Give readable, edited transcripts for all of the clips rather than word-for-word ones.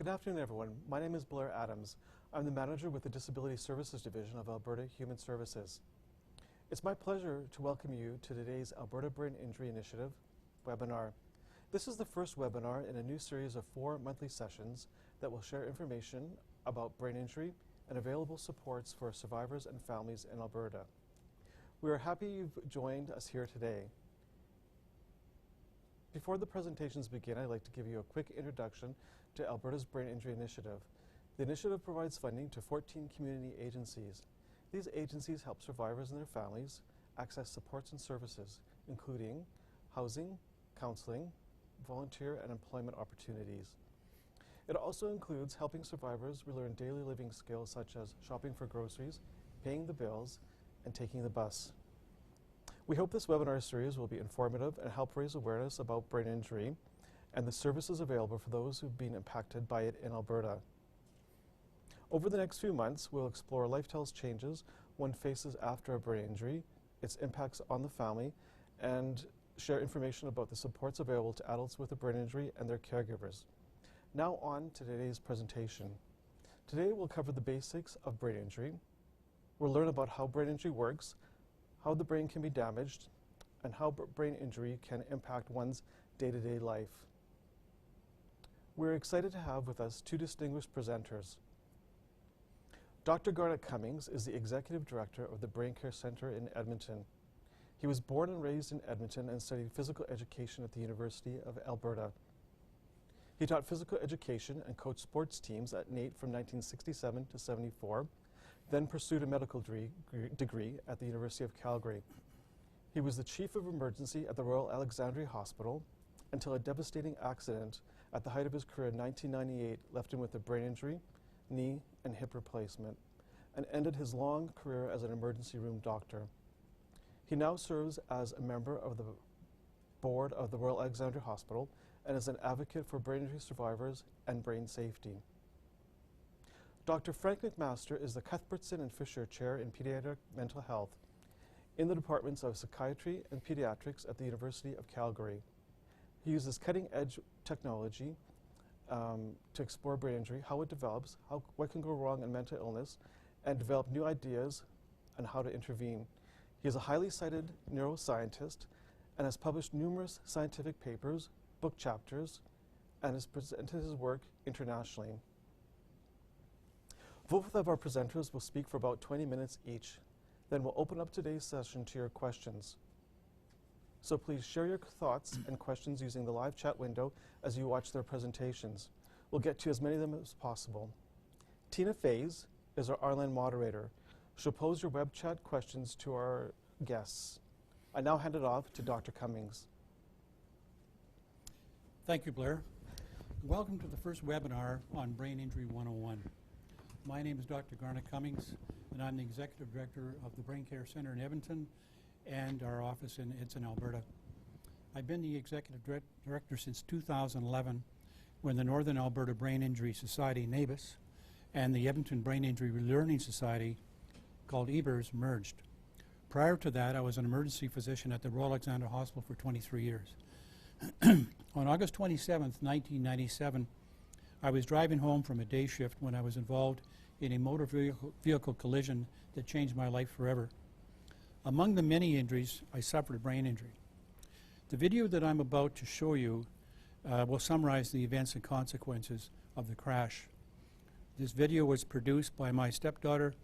Good afternoon, everyone. My name is Blair Adams. I'm the manager with the Disability Services Division of Alberta Human Services. It's my pleasure to welcome you to today's Alberta Brain Injury Initiative webinar. This is the first webinar in a new series of 4 monthly sessions that will share information about brain injury and available supports for survivors and families in Alberta. We are happy you've joined us here today. Before the presentations begin, I'd like to give you a quick introduction to Alberta's Brain Injury Initiative. The initiative provides funding to 14 community agencies. These agencies help survivors and their families access supports and services, including housing, counseling, volunteer and employment opportunities. It also includes helping survivors relearn daily living skills such as shopping for groceries, paying the bills, and taking the bus. We hope this webinar series will be informative and help raise awareness about brain injury and the services available for those who've been impacted by it in Alberta. Over the next few months, we'll explore lifestyle's changes one faces after a brain injury, its impacts on the family, and share information about the supports available to adults with a brain injury and their caregivers. Now on to today's presentation. Today we'll cover the basics of brain injury. We'll learn about how brain injury works, how the brain can be damaged, and how brain injury can impact one's day-to-day life. We're excited to have with us 2 distinguished presenters. Dr. Garnet Cummings is the Executive Director of the Brain Care Centre in Edmonton. He was born and raised in Edmonton and studied physical education at the University of Alberta. He taught physical education and coached sports teams at NAIT from 1967 to 74, then pursued a medical degree at the University of Calgary. He was the Chief of Emergency at the Royal Alexandra Hospital until a devastating accident at the height of his career in 1998 left him with a brain injury, knee and hip replacement, and ended his long career as an emergency room doctor. He now serves as a member of the board of the Royal Alexandra Hospital and is an advocate for brain injury survivors and brain safety. Dr. Frank MacMaster is the Cuthbertson and Fisher Chair in Pediatric Mental Health in the departments of Psychiatry and Pediatrics at the University of Calgary. He uses cutting-edge technology to explore brain injury, how it develops, what can go wrong in mental illness, and develop new ideas on how to intervene. He is a highly cited neuroscientist and has published numerous scientific papers, book chapters, and has presented his work internationally. Both of our presenters will speak for about 20 minutes each. Then we'll open up today's session to your questions. So please share your thoughts and questions using the live chat window as you watch their presentations. We'll get to as many of them as possible. Tina Fays is our online moderator. She'll pose your web chat questions to our guests. I now hand it off to Dr. Cummings. Thank you, Blair. Welcome to the first webinar on Brain Injury 101. My name is Dr. Garnet Cummings, and I'm the Executive Director of the Brain Care Centre in Edmonton and our office in Edson, Alberta. I've been the Executive Director since 2011, when the Northern Alberta Brain Injury Society, NABIS, and the Edmonton Brain Injury Learning Society, called EBERS, merged. Prior to that, I was an emergency physician at the Royal Alexandra Hospital for 23 years. On August 27th, 1997, I was driving home from a day shift when I was involved in a motor vehicle collision that changed my life forever. Among the many injuries, I suffered a brain injury. The video that I'm about to show you will summarize the events and consequences of the crash. This video was produced by my stepdaughter,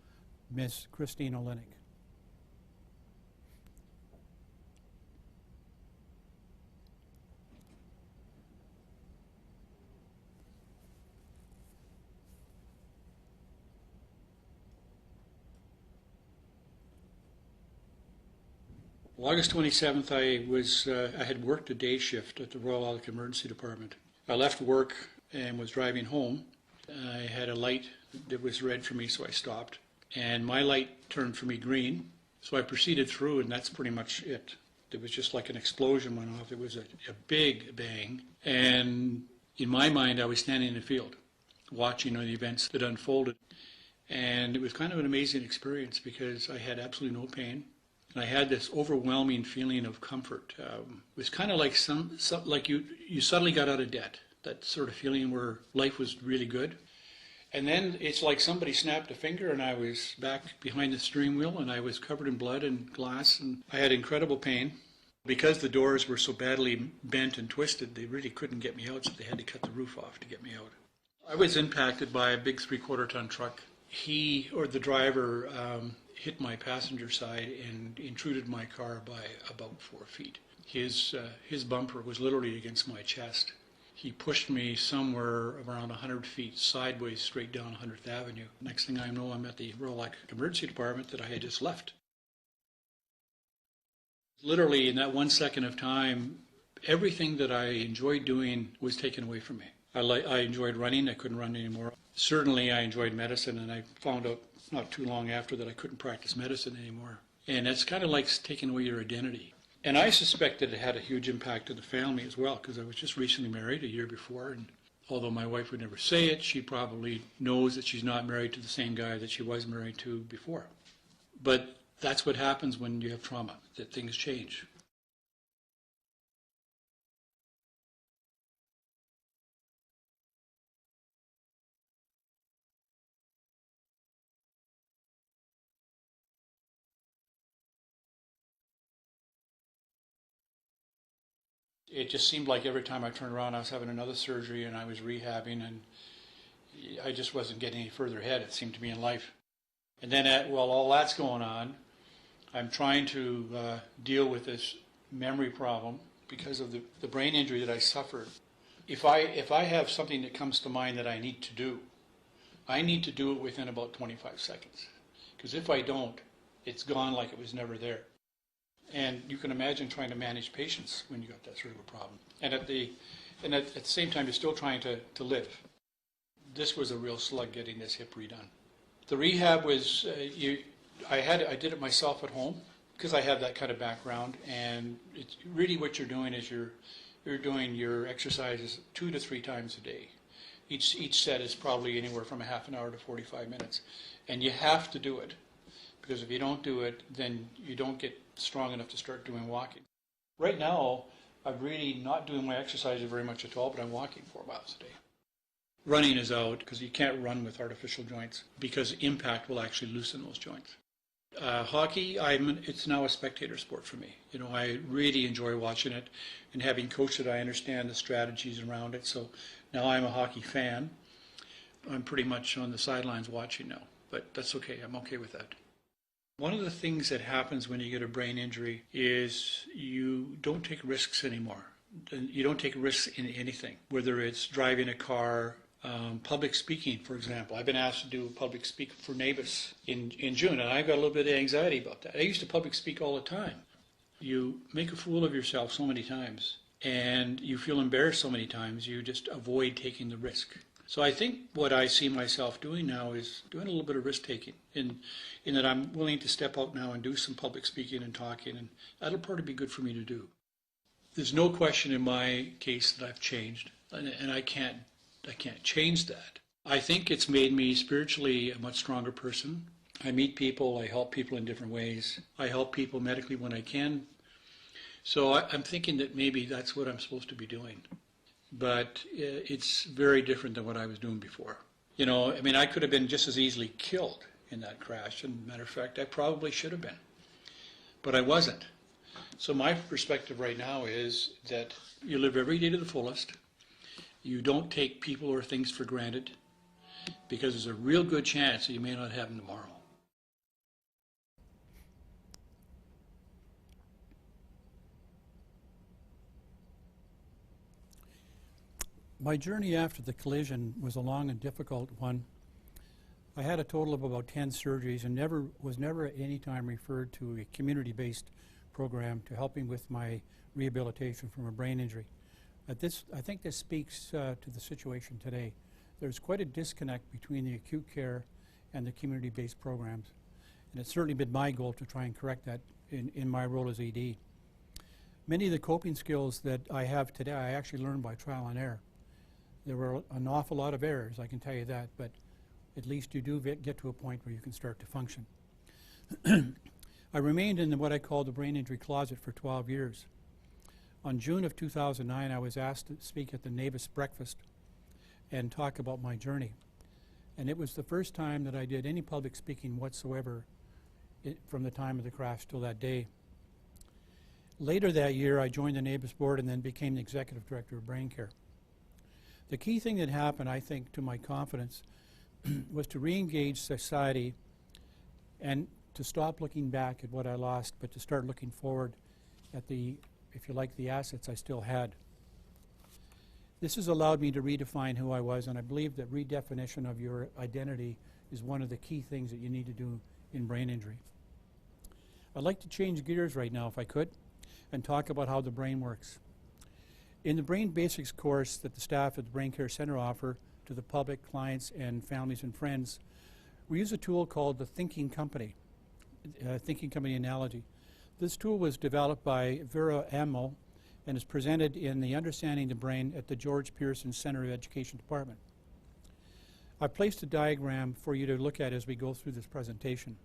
Miss Christine Olenek. August 27th, I had worked a day shift at the Royal Alec Emergency Department. I left work and was driving home. I had a light that was red for me, so I stopped. And my light turned for me green, so I proceeded through, and that's pretty much it. It was just like an explosion went off. It was a big bang. And in my mind, I was standing in the field, watching the events that unfolded. And it was kind of an amazing experience because I had absolutely no pain. And I had this overwhelming feeling of comfort. It was kind of like like you suddenly got out of debt. that sort of feeling where life was really good. And then it's like somebody snapped a finger and I was back behind the steering wheel and I was covered in blood and glass and I had incredible pain. Because the doors were so badly bent and twisted, they really couldn't get me out, so they had to cut the roof off to get me out. I was impacted by a big 3/4-ton truck. He, or the driver, hit my passenger side and intruded my car by about 4 feet. His bumper was literally against my chest. He pushed me somewhere around 100 feet sideways straight down 100th Avenue. Next thing I know, I'm at the Royal Emergency Department that I had just left. Literally, in that 1 second of time, everything that I enjoyed doing was taken away from me. I enjoyed running. I couldn't run anymore. Certainly, I enjoyed medicine, and I found out not too long after that I couldn't practice medicine anymore. And it's kind of like taking away your identity. And I suspect that it had a huge impact on the family as well, because I was just recently married a year before, and although my wife would never say it, she probably knows that she's not married to the same guy that she was married to before. But that's what happens when you have trauma, that things change. It just seemed like every time I turned around I was having another surgery and I was rehabbing and I just wasn't getting any further ahead, it seemed to me, in life. And then while all that's going on, I'm trying to deal with this memory problem because of the brain injury that I suffered. If I have something that comes to mind that I need to do it within about 25 seconds. Because if I don't, it's gone like it was never there. And you can imagine trying to manage patients when you got that sort of a problem. And at the same time, you're still trying to live. This was a real slug getting this hip redone. The rehab was, I did it myself at home because I have that kind of background, and it's really what you're doing is you're doing your exercises 2 to 3 times a day. Each set is probably anywhere from a half an hour to 45 minutes, and you have to do it because if you don't do it, then you don't get strong enough to start doing walking. Right now, I'm really not doing my exercises very much at all, but I'm walking 4 miles a day. Running is out because you can't run with artificial joints because impact will actually loosen those joints. Hockey, it's now a spectator sport for me. You know, I really enjoy watching it, and having coached it, I understand the strategies around it. So now I'm a hockey fan. I'm pretty much on the sidelines watching now, but that's okay. I'm okay with that. One of the things that happens when you get a brain injury is you don't take risks anymore. You don't take risks in anything, whether it's driving a car, public speaking, for example. I've been asked to do a public speak for NABUS in June, and I've got a little bit of anxiety about that. I used to public speak all the time. You make a fool of yourself so many times, and you feel embarrassed so many times, you just avoid taking the risk. So I think what I see myself doing now is doing a little bit of risk-taking, in that I'm willing to step out now and do some public speaking and talking, and that'll probably be good for me to do. There's no question in my case that I've changed, and I can't change that. I think it's made me spiritually a much stronger person. I meet people, I help people in different ways. I help people medically when I can. So I'm thinking that maybe that's what I'm supposed to be doing. But it's very different than what I was doing before. You know, I mean, I could have been just as easily killed in that crash. And matter of fact, I probably should have been. But I wasn't. So my perspective right now is that you live every day to the fullest. You don't take people or things for granted because there's a real good chance that you may not have them tomorrow. My journey after the collision was a long and difficult one. I had a total of about 10 surgeries and was never at any time referred to a community-based program to helping with my rehabilitation from a brain injury. I think this speaks to the situation today. There's quite a disconnect between the acute care and the community-based programs. And it's certainly been my goal to try and correct that in my role as ED. Many of the coping skills that I have today, I actually learned by trial and error. There were an awful lot of errors, I can tell you that, but at least you do get to a point where you can start to function. I remained in what I call the brain injury closet for 12 years. On June of 2009, I was asked to speak at the NABIS breakfast and talk about my journey. And it was the first time that I did any public speaking whatsoever from the time of the crash till that day. Later that year, I joined the NABIS board and then became the executive director of Brain Care. The key thing that happened, I think, to my confidence was to re-engage society and to stop looking back at what I lost, but to start looking forward at the, if you like, the assets I still had. This has allowed me to redefine who I was, and I believe that redefinition of your identity is one of the key things that you need to do in brain injury. I'd like to change gears right now, if I could, and talk about how the brain works. In the Brain Basics course that the staff at the Brain Care Center offer to the public, clients, and families and friends, we use a tool called the thinking company analogy. This tool was developed by Vera Amel and is presented in the Understanding the Brain at the George Pearson Center of Education Department. I've placed a diagram for you to look at as we go through this presentation.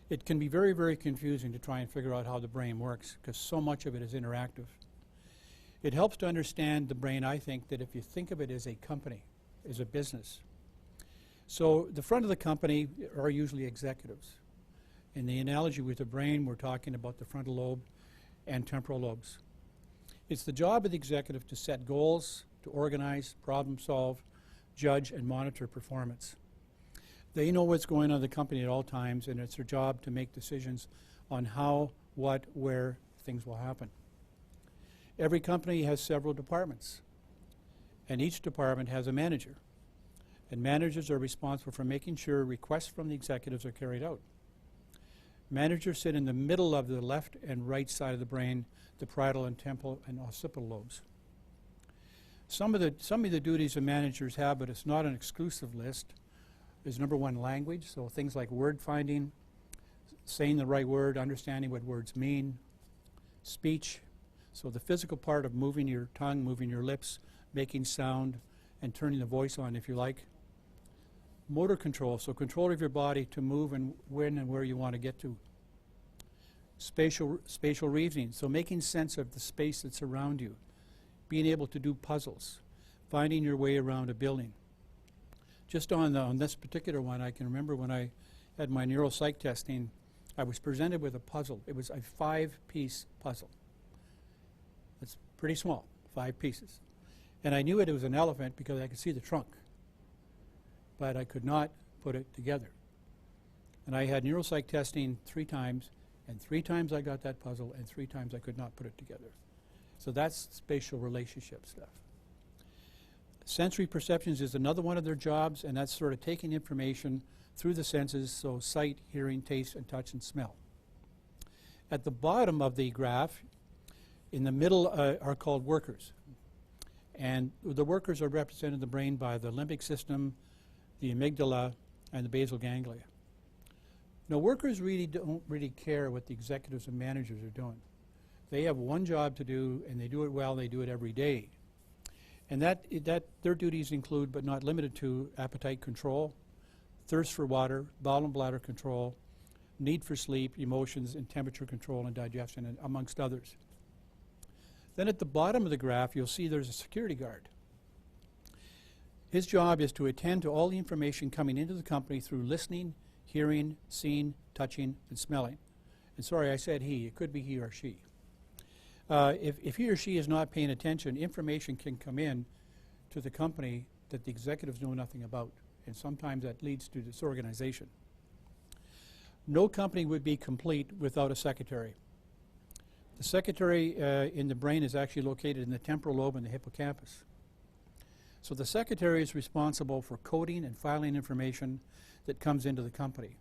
It can be very, very confusing to try and figure out how the brain works because so much of it is interactive. It helps to understand the brain, I think, that if you think of it as a company, as a business. So the front of the company are usually executives. In the analogy with the brain, we're talking about the frontal lobe and temporal lobes. It's the job of the executive to set goals, to organize, problem solve, judge, and monitor performance. They know what's going on in the company at all times, and it's their job to make decisions on how, what, where things will happen. Every company has several departments, and each department has a manager. And managers are responsible for making sure requests from the executives are carried out. Managers sit in the middle of the left and right side of the brain, the parietal and temporal and occipital lobes. Some of the duties of managers have, but it's not an exclusive list, is number one, language. So things like word finding, saying the right word, understanding what words mean, speech. So the physical part of moving your tongue, moving your lips, making sound, and turning the voice on, if you like. Motor control, so control of your body to move and when and where you want to get to. Spatial reasoning, so making sense of the space that's around you. Being able to do puzzles. Finding your way around a building. Just on this particular one, I can remember when I had my neuropsych testing, I was presented with a puzzle. It was a 5-piece puzzle. It's pretty small, 5 pieces. And I knew it was an elephant because I could see the trunk, but I could not put it together. And I had neuropsych testing 3 times, and 3 times I got that puzzle, and 3 times I could not put it together. So that's spatial relationship stuff. Sensory perceptions is another one of their jobs, and that's sort of taking information through the senses, so sight, hearing, taste, and touch and smell. At the bottom of the graph, in the middle are called workers. And the workers are represented in the brain by the limbic system, the amygdala, and the basal ganglia. Now, workers really don't really care what the executives and managers are doing. They have one job to do, and they do it well, they do it every day. And their duties include, but not limited to, appetite control, thirst for water, bowel and bladder control, need for sleep, emotions, and temperature control and digestion, and amongst others. Then at the bottom of the graph, you'll see there's a security guard. His job is to attend to all the information coming into the company through listening, hearing, seeing, touching, and smelling. And sorry, I said he. It could be he or she. If he or she is not paying attention, information can come in to the company that the executives know nothing about, and sometimes that leads to disorganization. No company would be complete without a secretary. The secretary in the brain is actually located in the temporal lobe and the hippocampus. So the secretary is responsible for coding and filing information that comes into the company.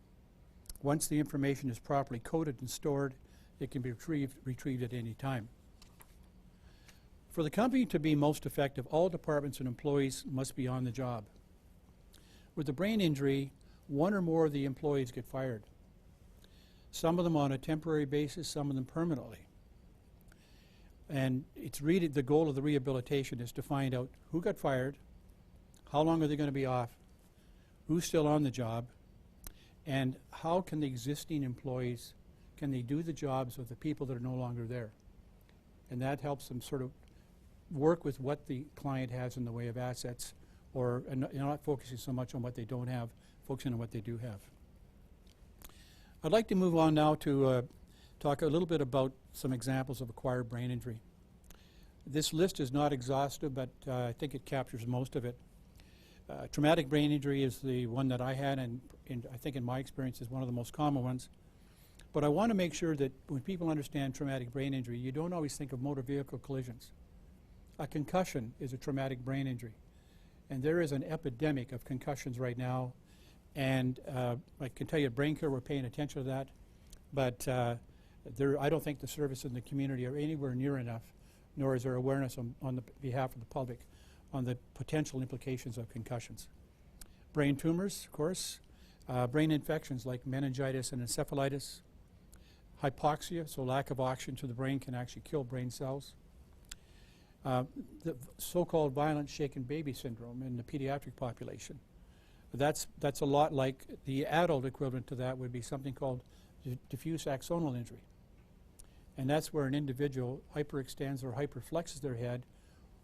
Once the information is properly coded and stored, it can be retrieved at any time. For the company to be most effective, all departments and employees must be on the job. With a brain injury, 1 or more of the employees get fired. Some of them on a temporary basis, some of them permanently. And it's really the goal of the rehabilitation is to find out who got fired, how long are they going to be off, who's still on the job, and how can the existing employees, can they do the jobs of the people that are no longer there? and that helps them sort of work with what the client has in the way of assets, or not focusing so much on what they don't have, focusing on what they do have. I'd like to move on now to talk a little bit about some examples of acquired brain injury. This list is not exhaustive, but I think it captures most of it. Traumatic brain injury is the one that I had, and I think in my experience is one of the most common ones. But I want to make sure that when people understand traumatic brain injury, you don't always think of motor vehicle collisions. A concussion is a traumatic brain injury. And there is an epidemic of concussions right now. And I can tell you at Brain Care we're paying attention to that. But I don't think the services in the community are anywhere near enough, nor is there awareness on the behalf of the public on the potential implications of concussions. Brain tumors, of course. Brain infections like meningitis and encephalitis. Hypoxia, so lack of oxygen to the brain, can actually kill brain cells. The so-called violent shaken baby syndrome in the pediatric population. That's a lot like the adult equivalent to that would be something called diffuse axonal injury. And that's where an individual hyperextends or hyperflexes their head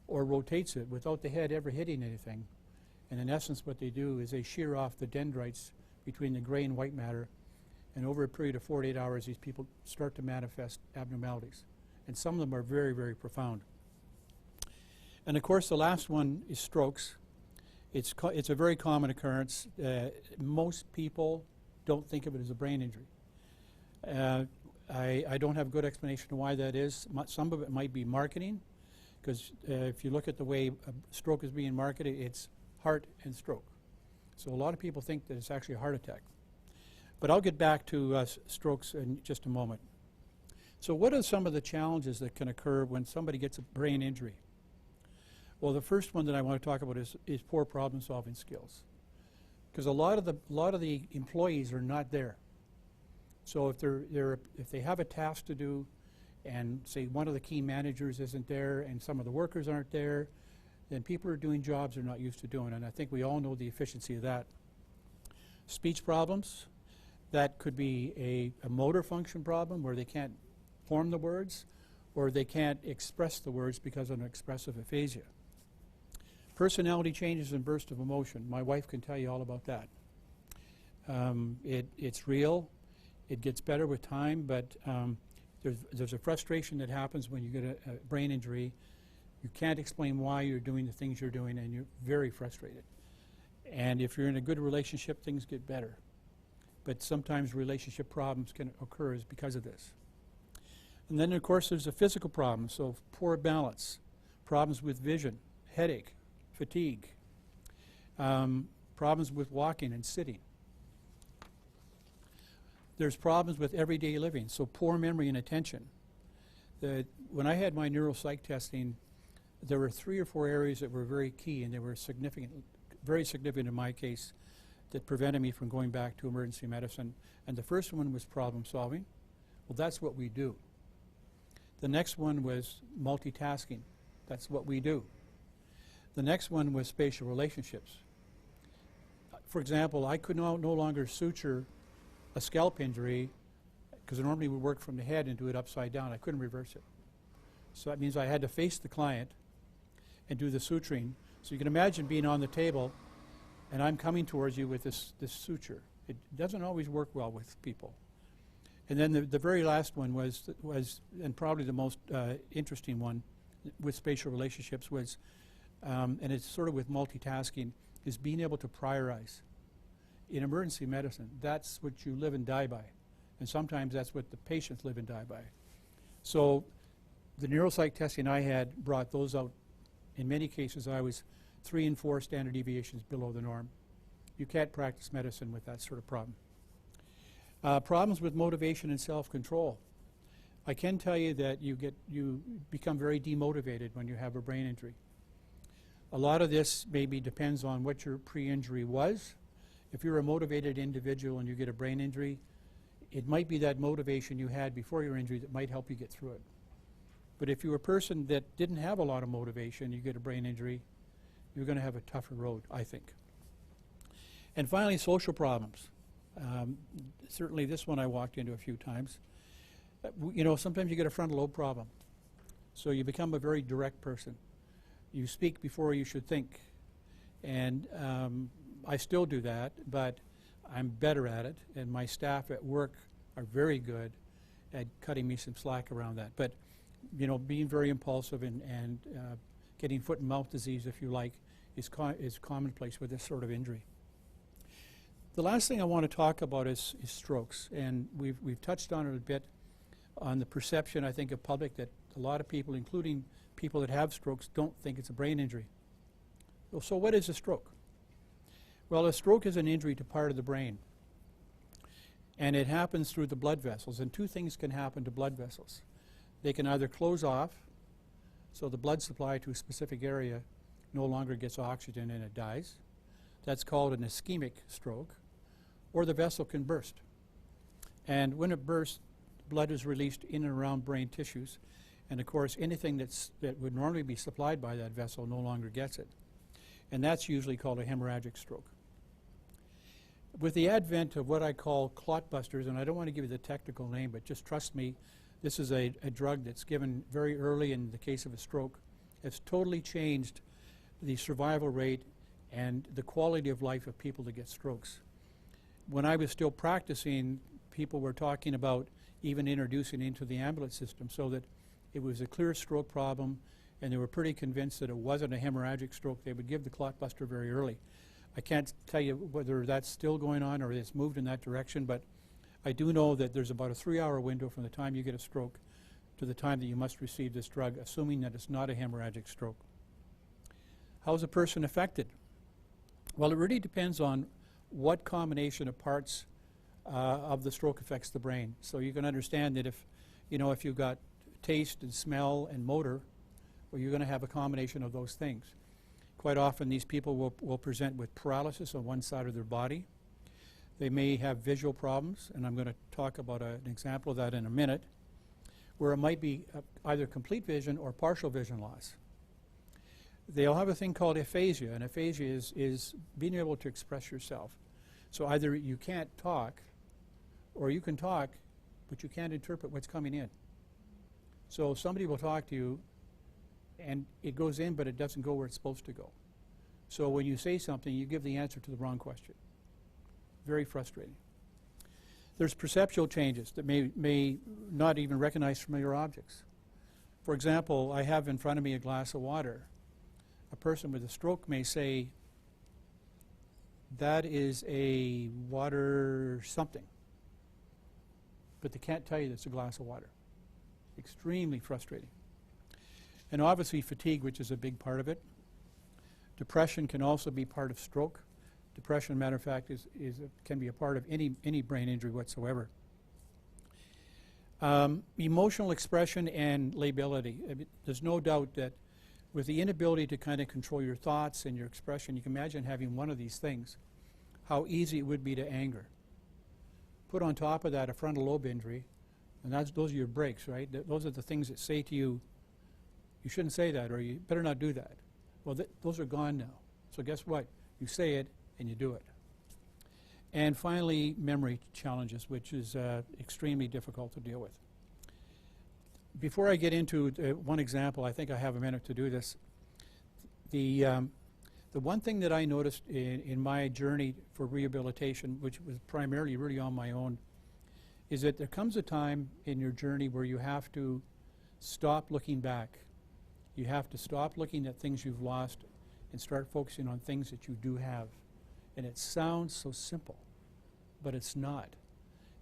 or rotates it without the head ever hitting anything. And in essence what they do is they shear off the dendrites between the gray and white matter, and over a period of 48 hours these people start to manifest abnormalities. And some of them are very, very profound. And of course the last one is strokes. It's a very common occurrence. Most people don't think of it as a brain injury. I don't have a good explanation of why that is. Some of it might be marketing, because if you look at the way a stroke is being marketed, it's heart and stroke. So a lot of people think that it's actually a heart attack. But I'll get back to strokes in just a moment. So what are some of the challenges that can occur when somebody gets a brain injury? Well, the first one that I want to talk about is poor problem-solving skills, because a lot of the employees are not there. So if they have a task to do, and say one of the key managers isn't there, and some of the workers aren't there, then people are doing jobs they're not used to doing, and I think we all know the efficiency of that. Speech problems, that could be a motor function problem where they can't form the words, or they can't express the words because of an expressive aphasia. Personality changes and bursts of emotion. My wife can tell you all about that. It's real. It gets better with time, but there's a frustration that happens when you get a brain injury. You can't explain why you're doing the things you're doing, and you're very frustrated. And if you're in a good relationship, things get better. But sometimes relationship problems can occur because of this. And then, of course, there's a physical problem, so poor balance, problems with vision, headache, fatigue, problems with walking and sitting. There's problems with everyday living, so poor memory and attention. When I had my neuropsych testing, there were 3 or 4 areas that were very key, and they were significant, very significant in my case, that prevented me from going back to emergency medicine. And the first one was problem solving. Well, that's what we do. The next one was multitasking. That's what we do. The next one was spatial relationships. For example, I could no longer suture a scalp injury because I normally would work from the head and do it upside down. I couldn't reverse it. So that means I had to face the client and do the suturing. So you can imagine being on the table and I'm coming towards you with this suture. It doesn't always work well with people. And then the very last one was and probably the most interesting one with spatial relationships was, and it's sort of with multitasking, is being able to prioritize. In emergency medicine, that's what you live and die by. And sometimes that's what the patients live and die by. So the neuropsych testing I had brought those out. In many cases, I was 3 and 4 standard deviations below the norm. You can't practice medicine with that sort of problem. Problems with motivation and self-control. I can tell you that you become very demotivated when you have a brain injury. A lot of this maybe depends on what your pre-injury was. If you're a motivated individual and you get a brain injury, it might be that motivation you had before your injury that might help you get through it. But if you're a person that didn't have a lot of motivation, you get a brain injury, you're going to have a tougher road, I think. And finally, social problems. Certainly this one I walked into a few times. You know, sometimes you get a frontal lobe problem. So you become a very direct person. You speak before you should think. And I still do that, but I'm better at it, and my staff at work are very good at cutting me some slack around that. But, you know, being very impulsive and getting foot and mouth disease, if you like, is commonplace with this sort of injury. The last thing I want to talk about is strokes, and we've touched on it a bit on the perception, I think, of public that a lot of people, including people that have strokes, don't think it's a brain injury. Well, so what is a stroke? Well, a stroke is an injury to part of the brain, and it happens through the blood vessels, and two things can happen to blood vessels. They can either close off, so the blood supply to a specific area no longer gets oxygen and it dies. That's called an ischemic stroke. Or the vessel can burst. And when it bursts, blood is released in and around brain tissues. And of course, anything that would normally be supplied by that vessel no longer gets it. And that's usually called a hemorrhagic stroke. With the advent of what I call clot busters, and I don't want to give you the technical name, but just trust me, this is a drug that's given very early in the case of a stroke. It's totally changed the survival rate and the quality of life of people that get strokes. When I was still practicing, people were talking about even introducing it into the ambulance system so that it was a clear stroke problem, and they were pretty convinced that it wasn't a hemorrhagic stroke. They would give the clot buster very early. I can't tell you whether that's still going on or it's moved in that direction, but I do know that there's about a 3-hour window from the time you get a stroke to the time that you must receive this drug, assuming that it's not a hemorrhagic stroke. How is a person affected? Well, it really depends on what combination of parts of the stroke affects the brain. So you can understand that if you've got taste and smell and motor, well, you're going to have a combination of those things. Quite often these people will present with paralysis on one side of their body. They may have visual problems, and I'm going to talk about an example of that in a minute, where it might be either complete vision or partial vision loss. They'll have a thing called aphasia, and aphasia is being able to express yourself. So either you can't talk, or you can talk, but you can't interpret what's coming in. So somebody will talk to you, and it goes in, but it doesn't go where it's supposed to go. So when you say something, you give the answer to the wrong question. Very frustrating. There's perceptual changes that may not even recognize familiar objects. For example, I have in front of me a glass of water. A person with a stroke may say, that is a water something. But they can't tell you that it's a glass of water. Extremely frustrating. And obviously fatigue, which is a big part of it. Depression can also be part of stroke. Depression, matter of fact, can be a part of any brain injury whatsoever. Emotional expression and lability. I mean, there's no doubt that with the inability to kind of control your thoughts and your expression, you can imagine having one of these things, how easy it would be to anger. Put on top of that a frontal lobe injury, and those are your brakes, right? Those are the things that say to you, you shouldn't say that, or you better not do that. Well, those are gone now. So guess what? You say it, and you do it. And finally, memory challenges, which is extremely difficult to deal with. Before I get into one example, I think I have a minute to do this. The one thing that I noticed in my journey for rehabilitation, which was primarily really on my own, is that there comes a time in your journey where you have to stop looking back. You have to stop looking at things you've lost and start focusing on things that you do have. And it sounds so simple, but it's not.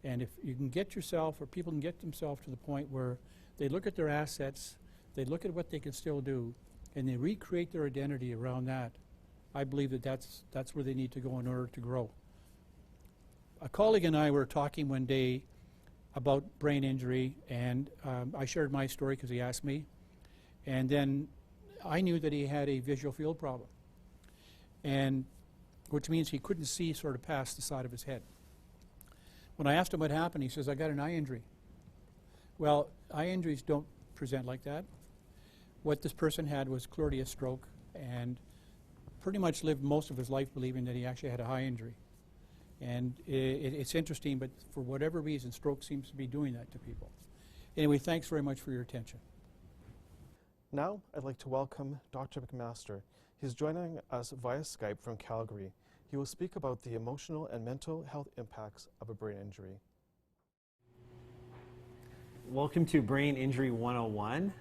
And if you can get yourself, or people can get themselves to the point where they look at their assets, they look at what they can still do, and they recreate their identity around that, I believe that that's where they need to go in order to grow. A colleague and I were talking one day about brain injury, and I shared my story because he asked me, and then I knew that he had a visual field problem, and which means he couldn't see sort of past the side of his head. When I asked him what happened, he says, I got an eye injury. Well, eye injuries don't present like that. What this person had was clearly a stroke, and pretty much lived most of his life believing that he actually had a eye injury. And it's interesting, but for whatever reason, stroke seems to be doing that to people. Anyway, thanks very much for your attention. Now, I'd like to welcome Dr. MacMaster. He's joining us via Skype from Calgary. He will speak about the emotional and mental health impacts of a brain injury. Welcome to Brain Injury 101.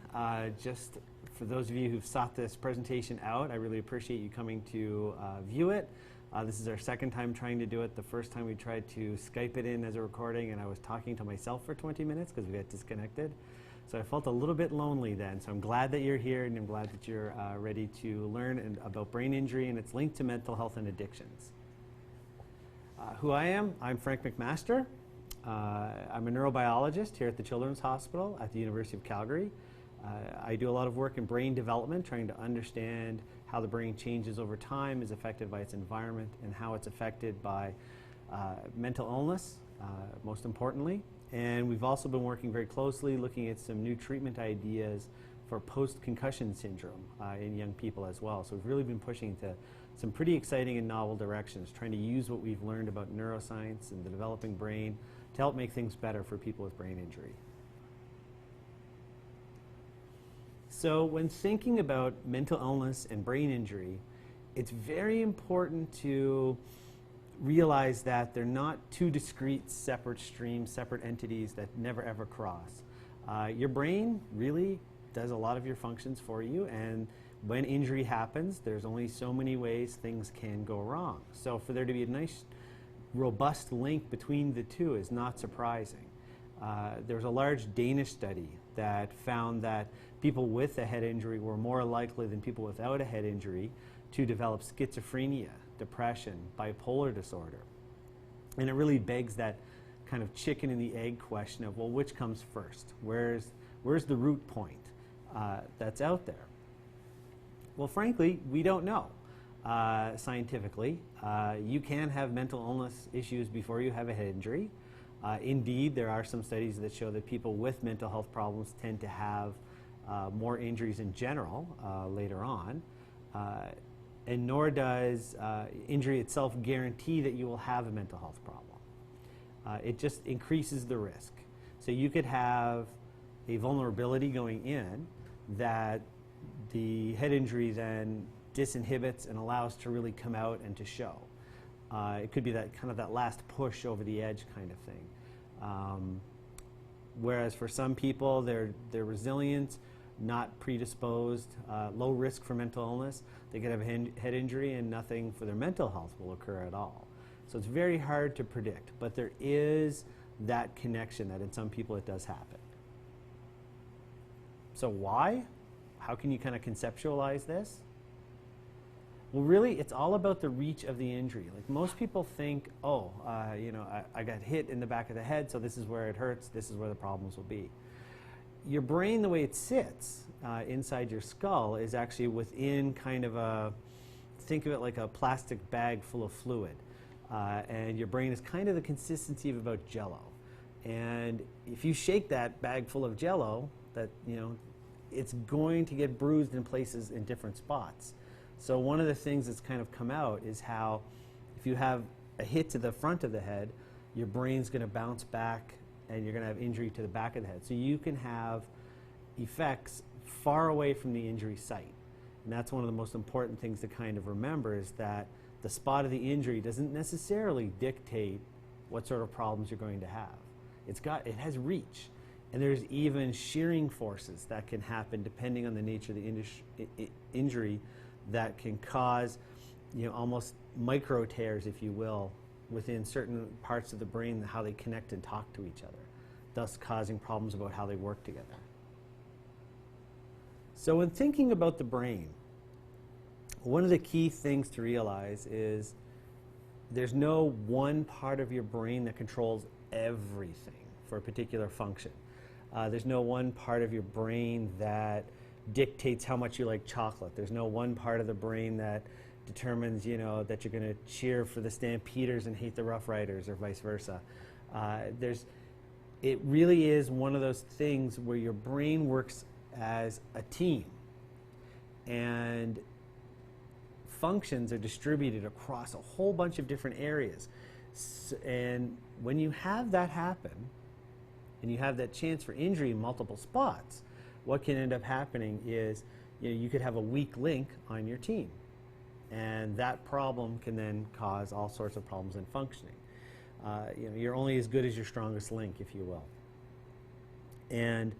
Just for those of you who've sought this presentation out, I really appreciate you coming to view it. This is our second time trying to do it. The first time we tried to Skype it in as a recording, and I was talking to myself for 20 minutes because we got disconnected. So I felt a little bit lonely then. So I'm glad that you're here, and I'm glad that you're ready to learn about brain injury and its link to mental health and addictions. Who I am, I'm Frank MacMaster. I'm a neurobiologist here at the Children's Hospital at the University of Calgary. I do a lot of work in brain development, trying to understand how the brain changes over time, is affected by its environment, and how it's affected by mental illness, most importantly. And we've also been working very closely looking at some new treatment ideas for post-concussion syndrome in young people as well. So we've really been pushing to some pretty exciting and novel directions, trying to use what we've learned about neuroscience and the developing brain to help make things better for people with brain injury. So when thinking about mental illness and brain injury, it's very important to realize that they're not two discrete, separate streams, separate entities that never ever cross. Your brain really does a lot of your functions for you, and when injury happens, there's only so many ways things can go wrong. So for there to be a nice, robust link between the two is not surprising. There was a large Danish study that found that people with a head injury were more likely than people without a head injury to develop schizophrenia, depression, bipolar disorder. And it really begs that kind of chicken and the egg question of, well, which comes first? Where's the root point that's out there? Well, frankly, we don't know scientifically. You can have mental illness issues before you have a head injury. Indeed, there are some studies that show that people with mental health problems tend to have more injuries in general later on. And nor does injury itself guarantee that you will have a mental health problem. It just increases the risk. So you could have a vulnerability going in that the head injury then disinhibits and allows to really come out and to show. It could be that kind of that last push over the edge kind of thing. Whereas for some people, they're resilient, not predisposed, low risk for mental illness. They could have a head injury and nothing for their mental health will occur at all. So it's very hard to predict, but there is that connection that in some people it does happen. So why? How can you kind of conceptualize this? Well, really, it's all about the reach of the injury. Like most people think, oh, I got hit in the back of the head, so this is where it hurts, this is where the problems will be. Your brain, the way it sits inside your skull, is actually within kind of a, think of it like a plastic bag full of fluid. And your brain is kind of the consistency of about Jell-O. And if you shake that bag full of Jell-O, it's going to get bruised in places in different spots. So one of the things that's kind of come out is how if you have a hit to the front of the head, your brain's going to bounce back and you're going to have injury to the back of the head. So you can have effects far away from the injury site. And that's one of the most important things to kind of remember, is that the spot of the injury doesn't necessarily dictate what sort of problems you're going to have. It has reach. And there's even shearing forces that can happen depending on the nature of the injury that can cause almost micro tears, if you will, within certain parts of the brain, how they connect and talk to each other, thus causing problems about how they work together. So when thinking about the brain, one of the key things to realize is there's no one part of your brain that controls everything for a particular function. There's no one part of your brain that dictates how much you like chocolate. There's no one part of the brain that determines, that you're going to cheer for the Stampeders and hate the Rough Riders, or vice versa. It really is one of those things where your brain works as a team, and functions are distributed across a whole bunch of different areas. And when you have that happen, and you have that chance for injury in multiple spots, what can end up happening is you could have a weak link on your team. And that problem can then cause all sorts of problems in functioning. You're only as good as your strongest link, if you will. And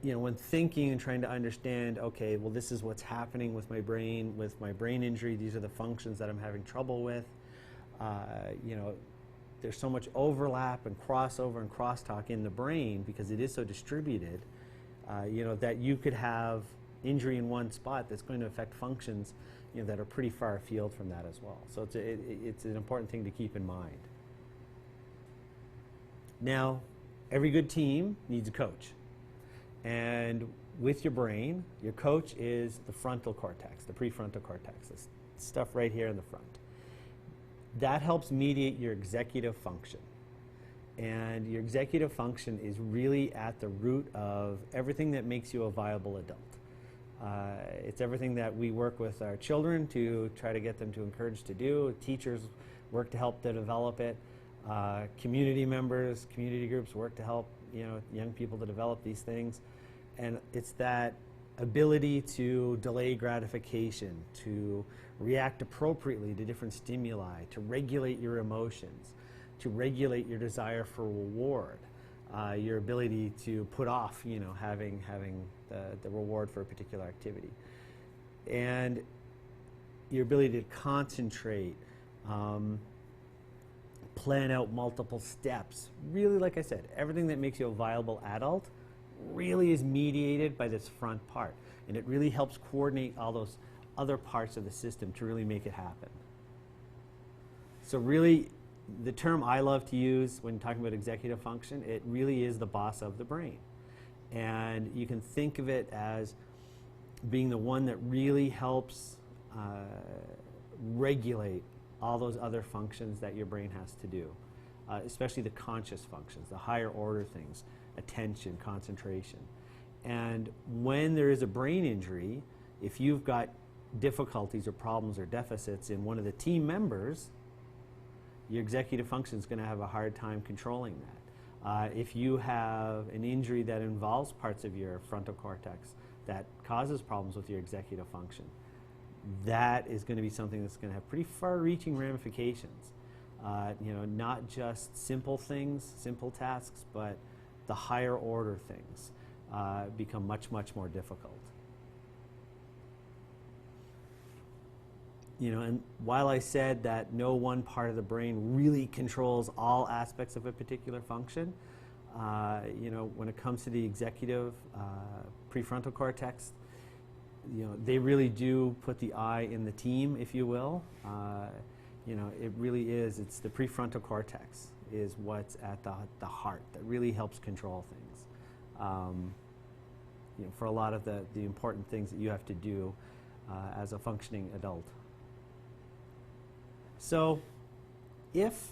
when thinking and trying to understand, okay, well, this is what's happening with my brain injury, these are the functions that I'm having trouble with. There's so much overlap and crossover and crosstalk in the brain because it is so distributed, that you could have injury in one spot that's going to affect functions, that are pretty far afield from that as well. So it's an important thing to keep in mind. Now, every good team needs a coach. And with your brain, your coach is the frontal cortex, the prefrontal cortex, this stuff right here in the front. That helps mediate your executive function. And your executive function is really at the root of everything that makes you a viable adult. It's everything that we work with our children to try to get them to encourage to do. Teachers work to help to develop it. Community members, community groups work to help young people to develop these things. And it's that ability to delay gratification, to react appropriately to different stimuli, to regulate your emotions, to regulate your desire for reward, your ability to put off having the reward for a particular activity, and your ability to concentrate, plan out multiple steps. Really, like I said, everything that makes you a viable adult really is mediated by this front part. And it really helps coordinate all those other parts of the system to really make it happen. So really, the term I love to use when talking about executive function, it really is the boss of the brain. And you can think of it as being the one that really helps regulate all those other functions that your brain has to do, especially the conscious functions, the higher order things, attention, concentration. And when there is a brain injury, if you've got difficulties or problems or deficits in one of the team members, your executive function is going to have a hard time controlling that. If you have an injury that involves parts of your frontal cortex that causes problems with your executive function, that is going to be something that's going to have pretty far-reaching ramifications. Not just simple things, simple tasks, but the higher order things become much, much more difficult. And while I said that no one part of the brain really controls all aspects of a particular function, when it comes to the executive prefrontal cortex, they really do put the eye in the team, if you will. It really is. It's the prefrontal cortex is what's at the heart that really helps control things. For a lot of the important things that you have to do as a functioning adult. So, if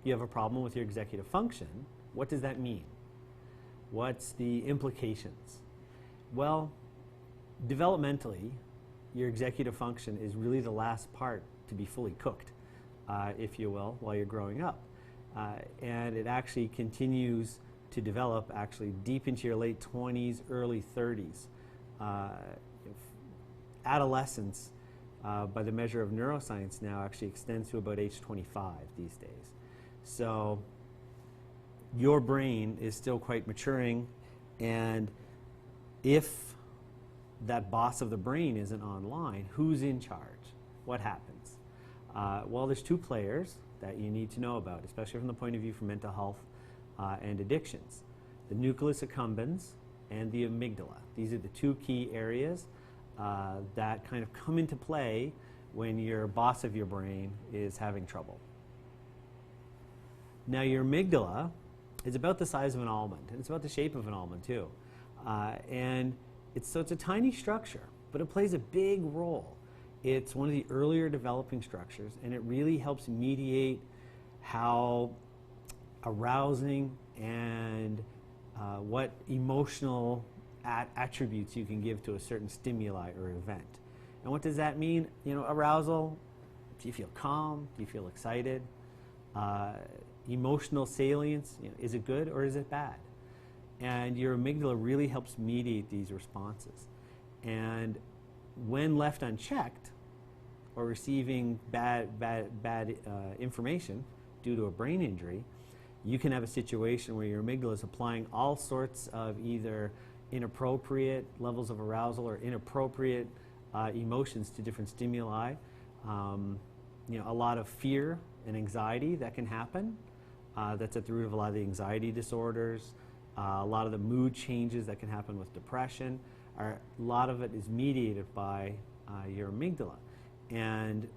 you have a problem with your executive function, what does that mean? What's the implications? Well, developmentally, your executive function is really the last part to be fully cooked, if you will, while you're growing up. And it actually continues to develop actually deep into your late 20s, early 30s. Adolescence, by the measure of neuroscience now, actually extends to about age 25 these days. So your brain is still quite maturing, and if that boss of the brain isn't online, who's in charge? What happens? Well, there's two players that you need to know about, especially from the point of view for mental health and addictions. The nucleus accumbens and the amygdala. These are the two key areas that kind of come into play when your boss of your brain is having trouble. Now, your amygdala is about the size of an almond, and it's about the shape of an almond too. And it's a tiny structure, but it plays a big role. It's one of the earlier developing structures, and it really helps mediate how arousing and what emotional attributes you can give to a certain stimuli or event. And what does that mean? Arousal, do you feel calm? Do you feel excited? Emotional salience, is it good or is it bad? And your amygdala really helps mediate these responses. And when left unchecked or receiving bad information due to a brain injury, you can have a situation where your amygdala is applying all sorts of either inappropriate levels of arousal or inappropriate emotions to different stimuli. A lot of fear and anxiety that can happen. That's at the root of a lot of the anxiety disorders. A lot of the mood changes that can happen with depression. A lot of it is mediated by your amygdala. And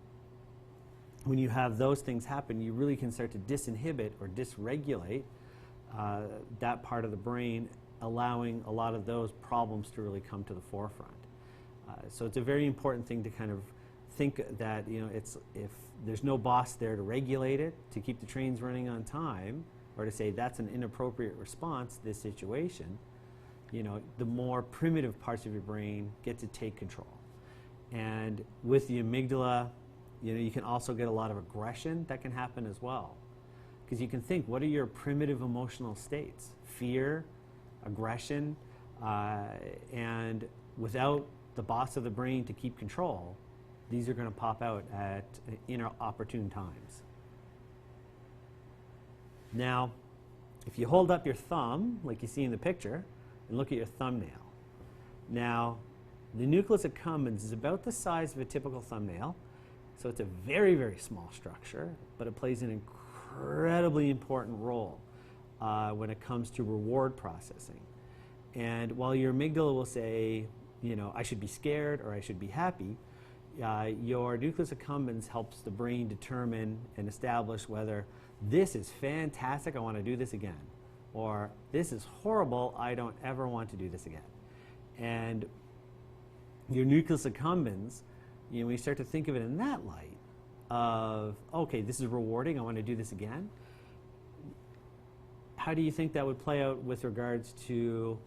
when you have those things happen, you really can start to disinhibit or dysregulate that part of the brain, allowing a lot of those problems to really come to the forefront. So it's a very important thing to kind of think that, it's, if there's no boss there to regulate it, to keep the trains running on time, or to say that's an inappropriate response to this situation, the more primitive parts of your brain get to take control. And with the amygdala, you can also get a lot of aggression that can happen as well. Because you can think, what are your primitive emotional states? Fear, aggression, and without the boss of the brain to keep control, these are going to pop out at inopportune times. Now, if you hold up your thumb, like you see in the picture, and look at your thumbnail. Now, the nucleus accumbens is about the size of a typical thumbnail, so it's a very, very small structure, but it plays an incredibly important role when it comes to reward processing. And while your amygdala will say, I should be scared or I should be happy, your nucleus accumbens helps the brain determine and establish whether this is fantastic, I want to do this again, or this is horrible, I don't ever want to do this again. And your nucleus accumbens, when you start to think of it in that light of, okay, this is rewarding, I want to do this again, how do you think that would play out with regards to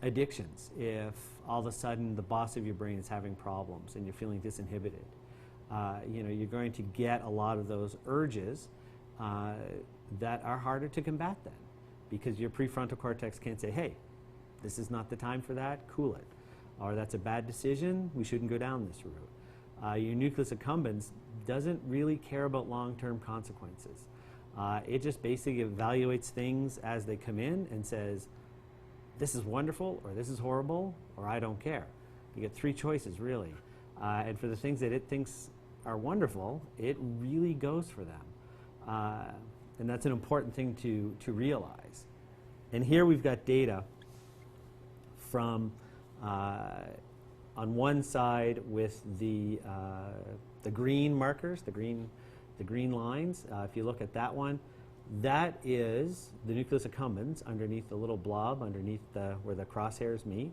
addictions if all of a sudden the boss of your brain is having problems and you're feeling disinhibited? You're going to get a lot of those urges that are harder to combat then, because your prefrontal cortex can't say, hey, this is not the time for that, cool it. Or that's a bad decision, we shouldn't go down this route. Your nucleus accumbens doesn't really care about long-term consequences. It just basically evaluates things as they come in and says, this is wonderful, or this is horrible, or I don't care. You get three choices, really. And for the things that it thinks are wonderful, it really goes for them. And that's an important thing to realize. And here we've got data from, on one side with the green markers, the green lines. If you look at that one, that is the nucleus accumbens underneath the little blob, underneath where the crosshairs meet.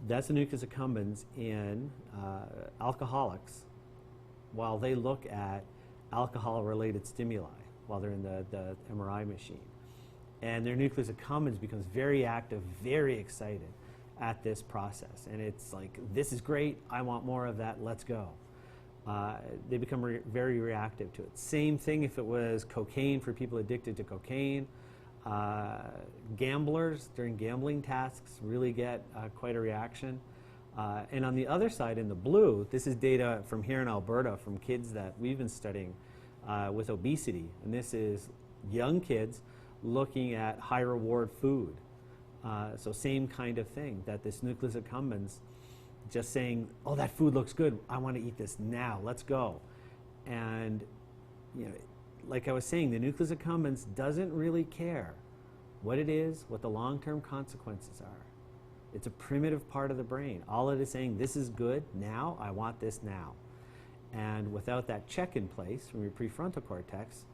That's the nucleus accumbens in alcoholics while they look at alcohol-related stimuli while they're in the MRI machine. And their nucleus accumbens becomes very active, very excited at this process. And it's like, this is great, I want more of that, let's go. They become very reactive to it. Same thing if it was cocaine for people addicted to cocaine. Gamblers during gambling tasks really get quite a reaction. And on the other side, in the blue, this is data from here in Alberta from kids that we've been studying with obesity. And this is young kids looking at high reward food. So same kind of thing, that this nucleus accumbens just saying, oh, that food looks good, I want to eat this now, let's go. And like I was saying, the nucleus accumbens doesn't really care what it is, what the long-term consequences are. It's a primitive part of the brain. All it is saying, this is good now, I want this now. And without that check in place from your prefrontal cortex,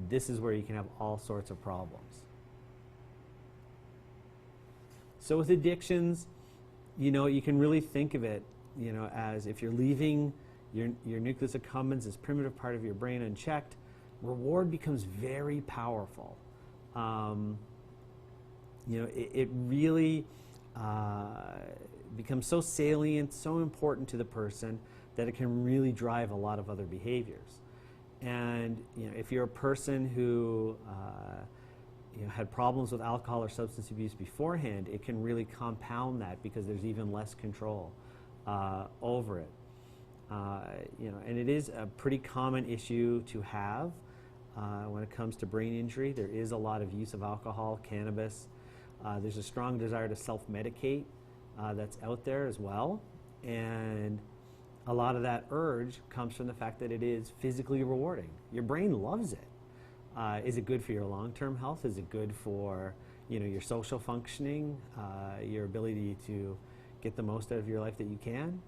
this is where you can have all sorts of problems. So with addictions, you can really think of it, as if you're leaving your nucleus accumbens, this primitive part of your brain, unchecked, reward becomes very powerful. It really becomes so salient, so important to the person that it can really drive a lot of other behaviors. And if you're a person who had problems with alcohol or substance abuse beforehand, it can really compound that because there's even less control over it. And it is a pretty common issue to have when it comes to brain injury. There is a lot of use of alcohol, cannabis. There's a strong desire to self-medicate that's out there as well. And a lot of that urge comes from the fact that it is physically rewarding. Your brain loves it. Is it good for your long-term health? Is it good for your social functioning, your ability to get the most out of your life that you can?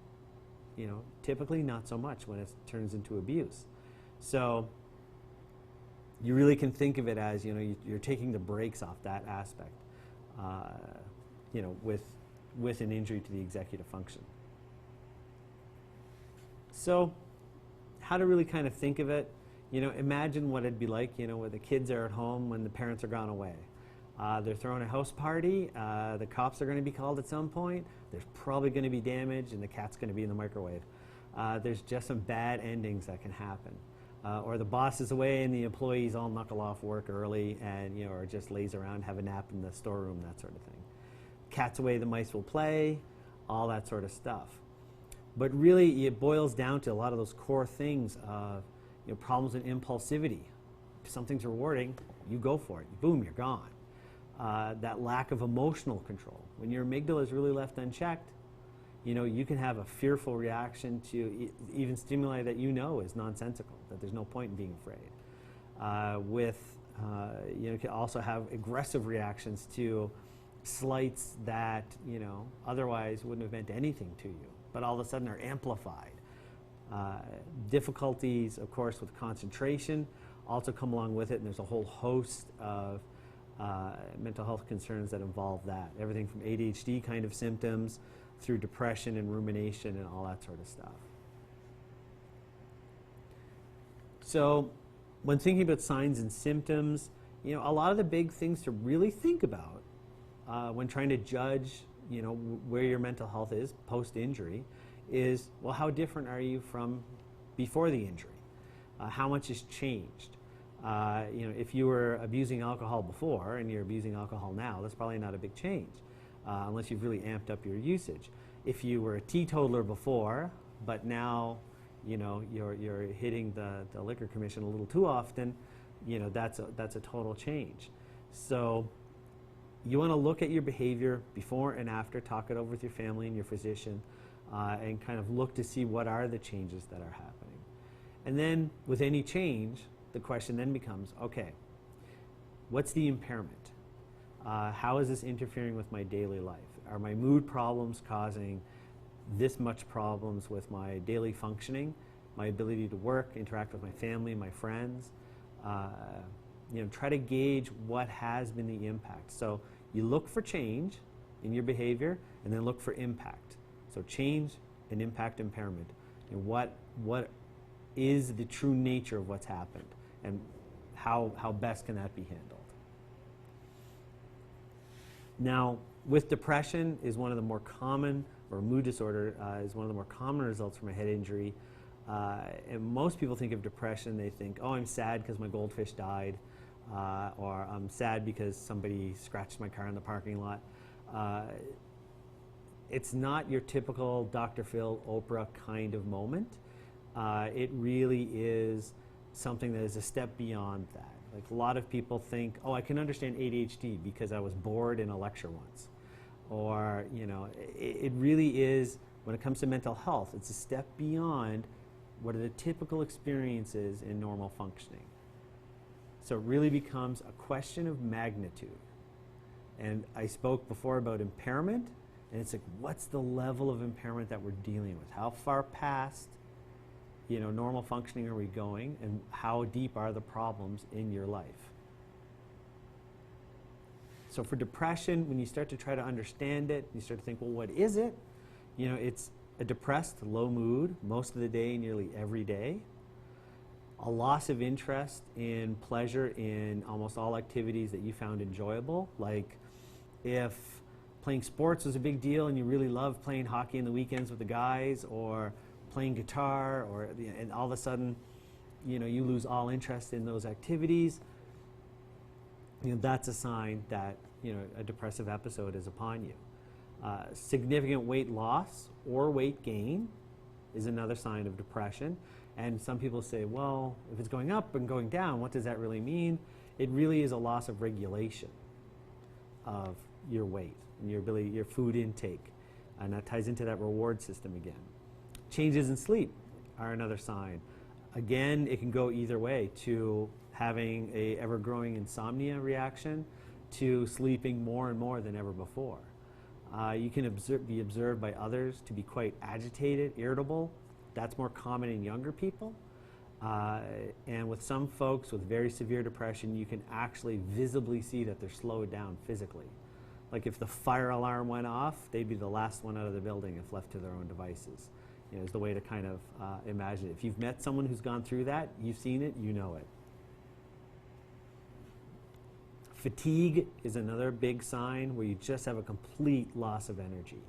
Typically not so much when it turns into abuse. So you really can think of it as you're taking the brakes off that aspect. With an injury to the executive function. So how to really kind of think of it, imagine what it'd be like, where the kids are at home when the parents are gone away. They're throwing a house party, the cops are going to be called at some point, there's probably going to be damage, and the cat's going to be in the microwave. There's just some bad endings that can happen. Or the boss is away and the employees all knuckle off work early and or just lays around, have a nap in the storeroom, that sort of thing. Cat's away, the mice will play, all that sort of stuff. But really, it boils down to a lot of those core things of problems with impulsivity. If something's rewarding, you go for it. Boom, you're gone. That lack of emotional control. When your amygdala is really left unchecked, you can have a fearful reaction to even stimuli that is nonsensical, that there's no point in being afraid. You can also have aggressive reactions to slights that, otherwise wouldn't have meant anything to you, but all of a sudden are amplified. Difficulties, of course, with concentration also come along with it, and there's a whole host of mental health concerns that involve that. Everything from ADHD kind of symptoms through depression and rumination and all that sort of stuff. So when thinking about signs and symptoms, a lot of the big things to really think about when trying to judge, where your mental health is post-injury is, well, how different are you from before the injury? How much has changed? If you were abusing alcohol before and you're abusing alcohol now, that's probably not a big change, unless you've really amped up your usage. If you were a teetotaler before, but now, you're hitting the liquor commission a little too often, that's a total change. So you want to look at your behavior before and after, talk it over with your family and your physician, and kind of look to see what are the changes that are happening. And then with any change, the question then becomes, okay, what's the impairment? How is this interfering with my daily life? Are my mood problems causing this much problems with my daily functioning, my ability to work, interact with my family, my friends? Try to gauge what has been the impact. So you look for change in your behavior and then look for impact. So change and impact impairment. What is the true nature of what's happened and how best can that be handled? Now, with depression is one of the more common, or mood disorder is one of the more common results from a head injury. And most people think of depression, they think, oh, I'm sad because my goldfish died, or I'm sad because somebody scratched my car in the parking lot. It's not your typical Dr. Phil, Oprah kind of moment. It really is something that is a step beyond that. Like a lot of people think, oh, I can understand ADHD because I was bored in a lecture once. Or, it really is, when it comes to mental health, it's a step beyond what are the typical experiences in normal functioning. So it really becomes a question of magnitude. And I spoke before about impairment, and it's like, what's the level of impairment that we're dealing with? How far past normal functioning are we going, and how deep are the problems in your life? So for depression, when you start to try to understand it, you start to think, well, what is it? It's a depressed, low mood most of the day, nearly every day. A loss of interest in pleasure in almost all activities that you found enjoyable. Like if playing sports was a big deal and you really loved playing hockey on the weekends with the guys, or playing guitar, and all of a sudden, you lose all interest in those activities. that's a sign that a depressive episode is upon you. Significant weight loss or weight gain is another sign of depression. And some people say, well, if it's going up and going down, what does that really mean? It really is a loss of regulation of your weight and your food intake. And that ties into that reward system again. Changes in sleep are another sign. Again, it can go either way, to having a ever-growing insomnia reaction to sleeping more and more than ever before. You can be observed by others to be quite agitated, irritable. That's more common in younger people. And with some folks with very severe depression, you can actually visibly see that they're slowed down physically. Like if the fire alarm went off, they'd be the last one out of the building if left to their own devices. Is the way to kind of imagine it. If you've met someone who's gone through that, you've seen it, you know it. Fatigue is another big sign where you just have a complete loss of energy.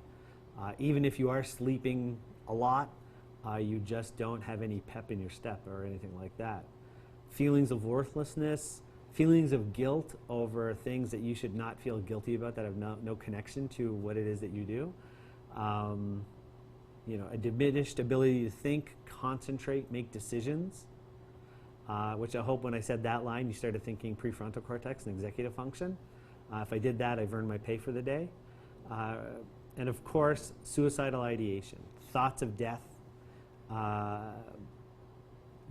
Even if you are sleeping a lot, you just don't have any pep in your step or anything like that. Feelings of worthlessness, feelings of guilt over things that you should not feel guilty about that have no connection to what it is that you do. A diminished ability to think, concentrate, make decisions, which I hope when I said that line, you started thinking prefrontal cortex and executive function. If I did that, I've earned my pay for the day. And of course, suicidal ideation, thoughts of death,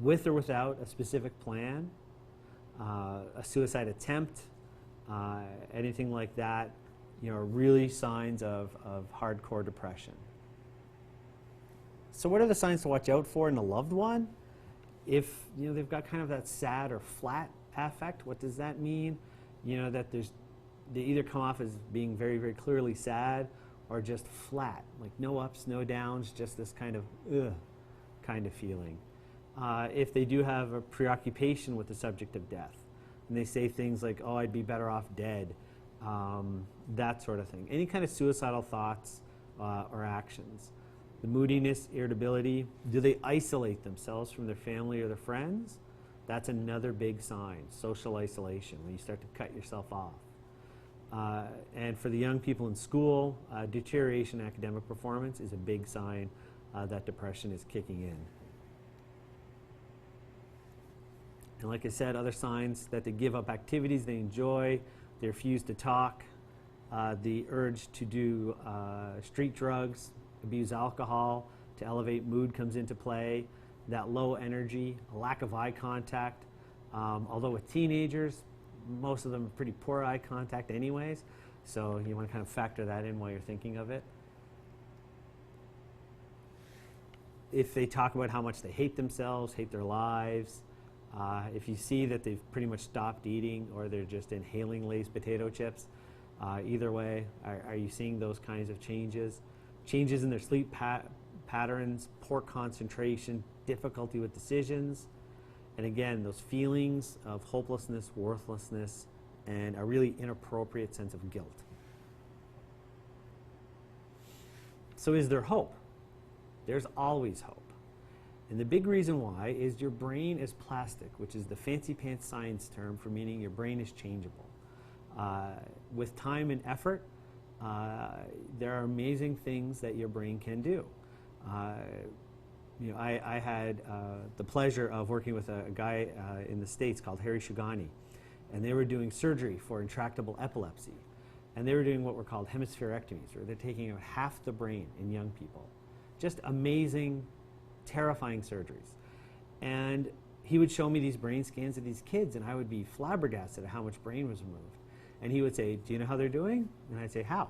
with or without a specific plan, a suicide attempt, anything like that, are really signs of hardcore depression. So what are the signs to watch out for in a loved one? If they've got kind of that sad or flat affect, what does that mean? That they either come off as being very, very clearly sad or just flat, like no ups, no downs, just this kind of kind of feeling. If they do have a preoccupation with the subject of death, and they say things like, oh, I'd be better off dead, that sort of thing. Any kind of suicidal thoughts or actions. The moodiness, irritability, do they isolate themselves from their family or their friends? That's another big sign, social isolation, when you start to cut yourself off. And for the young people in school, deterioration in academic performance is a big sign that depression is kicking in. And like I said, other signs that they give up activities they enjoy, they refuse to talk, the urge to do street drugs, abuse alcohol to elevate mood comes into play, that low energy, a lack of eye contact. Although with teenagers, most of them have pretty poor eye contact anyways, so you want to kind of factor that in while you're thinking of it. If they talk about how much they hate themselves, hate their lives, if you see that they've pretty much stopped eating or they're just inhaling Lay's potato chips, either way, are you seeing those kinds of changes? Changes in their sleep patterns, poor concentration, difficulty with decisions, and again, those feelings of hopelessness, worthlessness, and a really inappropriate sense of guilt. So is there hope? There's always hope. And the big reason why is your brain is plastic, which is the fancy pants science term for meaning your brain is changeable. With time and effort, there are amazing things that your brain can do. I had the pleasure of working with a guy in the States called Harry Shugani, and they were doing surgery for intractable epilepsy. And they were doing what were called hemispherectomies, where they're taking out half the brain in young people. Just amazing, terrifying surgeries. And he would show me these brain scans of these kids, and I would be flabbergasted at how much brain was removed. And he would say, do you know how they're doing? And I'd say, how?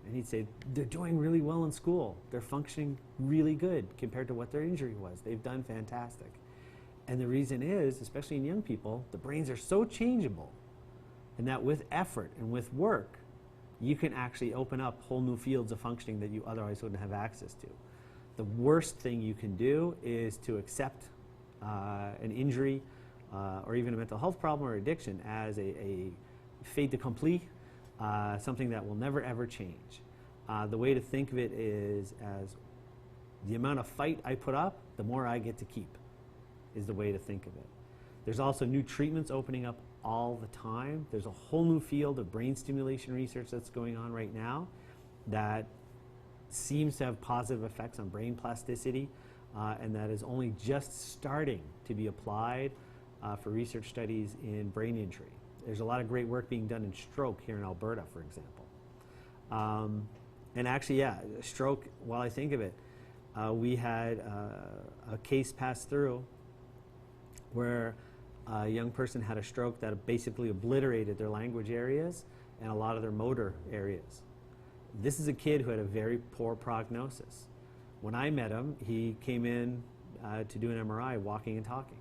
And he'd say, they're doing really well in school. They're functioning really good compared to what their injury was. They've done fantastic. And the reason is, especially in young people, the brains are so changeable, and that with effort and with work, you can actually open up whole new fields of functioning that you otherwise wouldn't have access to. The worst thing you can do is to accept an injury or even a mental health problem or addiction as a fait accompli, something that will never ever change. The way to think of it is as the amount of fight I put up, the more I get to keep, is the way to think of it. There's also new treatments opening up all the time. There's a whole new field of brain stimulation research that's going on right now that seems to have positive effects on brain plasticity, and that is only just starting to be applied for research studies in brain injury. There's a lot of great work being done in stroke here in Alberta, for example. And actually, yeah, stroke, while I think of it, we had a case pass through where a young person had a stroke that basically obliterated their language areas and a lot of their motor areas. This is a kid who had a very poor prognosis. When I met him, he came in to do an MRI, walking and talking.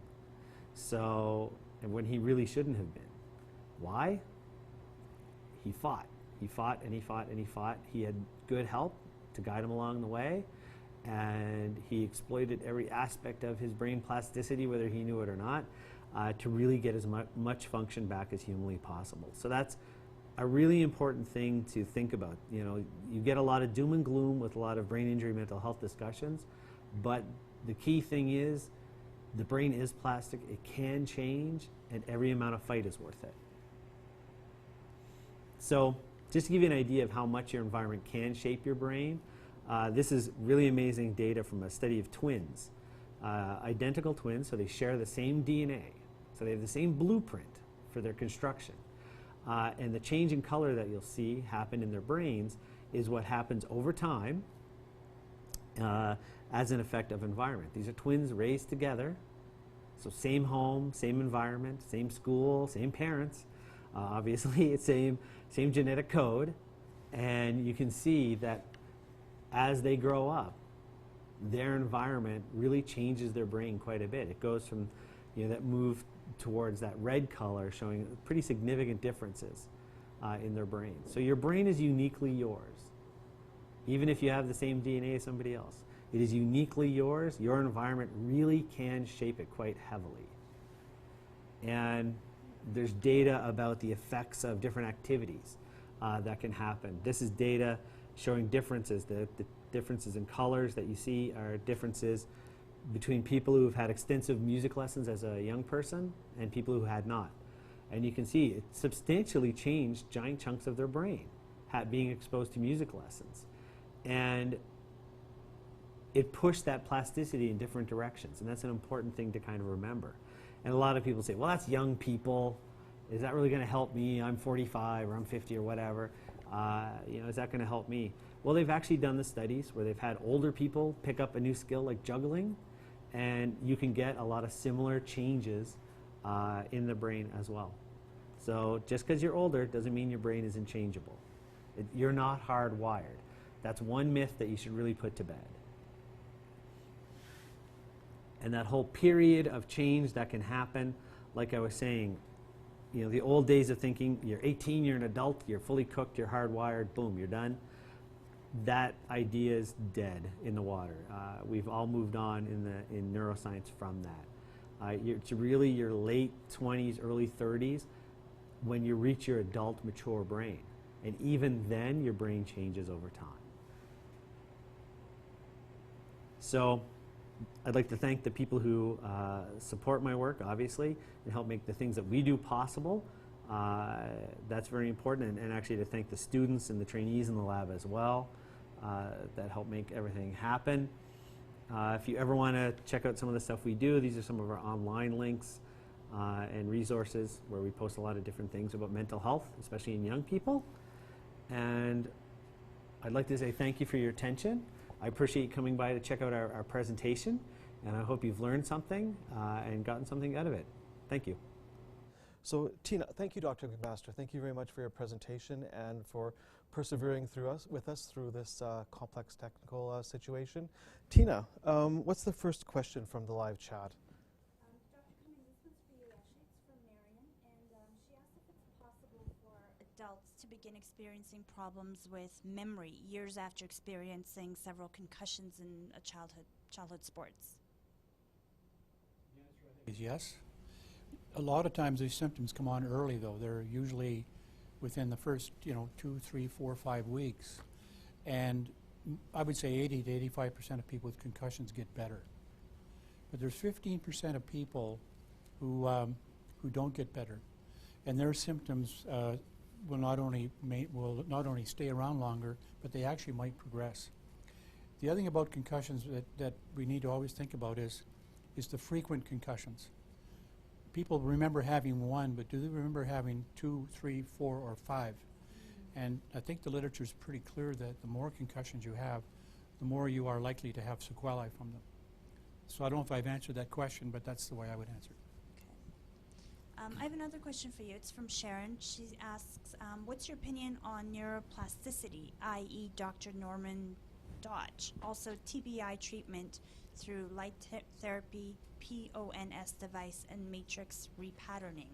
So, and when he really shouldn't have been. Why? He fought. He fought and he fought and he fought. He had good help to guide him along the way, and he exploited every aspect of his brain plasticity, whether he knew it or not, to really get as much function back as humanly possible. So that's a really important thing to think about. You know, you get a lot of doom and gloom with a lot of brain injury mental health discussions, but the key thing is the brain is plastic, it can change, and every amount of fight is worth it. So just to give you an idea of how much your environment can shape your brain, this is really amazing data from a study of twins. Identical twins, so they share the same DNA, so they have the same blueprint for their construction. And the change in color that you'll see happen in their brains is what happens over time as an effect of environment. These are twins raised together, so same home, same environment, same school, same parents, obviously it's same genetic code, and you can see that as they grow up, their environment really changes their brain quite a bit. It goes from, you know, that move towards that red color, showing pretty significant differences in their brain. So your brain is uniquely yours, even if you have the same DNA as somebody else. It is uniquely yours. Your environment really can shape it quite heavily. And there's data about the effects of different activities that can happen. This is data showing differences. The differences in colors that you see are differences between people who have had extensive music lessons as a young person and people who had not. And you can see it substantially changed giant chunks of their brain being exposed to music lessons. And it pushed that plasticity in different directions. And that's an important thing to kind of remember. And a lot of people say, well, that's young people. Is that really going to help me? I'm 45 or I'm 50 or whatever. You know, is that going to help me? Well, they've actually done the studies where they've had older people pick up a new skill like juggling, and you can get a lot of similar changes in the brain as well. So just because you're older doesn't mean your brain isn't changeable. You're not hardwired. That's one myth that you should really put to bed. And that whole period of change that can happen, like I was saying, you know, the old days of thinking you're 18, you're an adult, you're fully cooked, you're hardwired, boom, you're done. That idea is dead in the water. We've all moved on in neuroscience from that. It's really your late 20s, early 30s when you reach your adult, mature brain. And even then, your brain changes over time. So I'd like to thank the people who support my work, obviously, and help make the things that we do possible. That's very important, and actually to thank the students and the trainees in the lab as well that help make everything happen. If you ever want to check out some of the stuff we do, these are some of our online links and resources where we post a lot of different things about mental health, especially in young people. And I'd like to say thank you for your attention. I appreciate you coming by to check out our presentation, and I hope you've learned something and gotten something out of it. Thank you. So Tina, thank you, Dr. MacMaster. Thank you very much for your presentation and for persevering with us through this complex technical situation. Tina, what's the first question from the live chat? Dr. Cummings, this one's for you actually. It's from Marion, and she asked if it's possible for adults to begin experiencing problems with memory years after experiencing several concussions in a childhood sports. The answer, I think, is yes. A lot of times these symptoms come on early, though. They're usually within the first, 2, 3, 4, 5 weeks. And I would say 80 to 85% of people with concussions get better. But there's 15% of people who don't get better. and their symptoms will not only stay around longer, but they actually might progress. The other thing about concussions that we need to always think about is the frequent concussions. People remember having one, but do they remember having 2, 3, 4, or 5? And I think the literature is pretty clear that the more concussions you have, the more you are likely to have sequelae from them. So I don't know if I've answered that question, but that's the way I would answer it. I have another question for you. It's from Sharon. She asks, what's your opinion on neuroplasticity, i.e. Dr. Norman Dodge? Also TBI treatment through light therapy, PONS device, and matrix repatterning.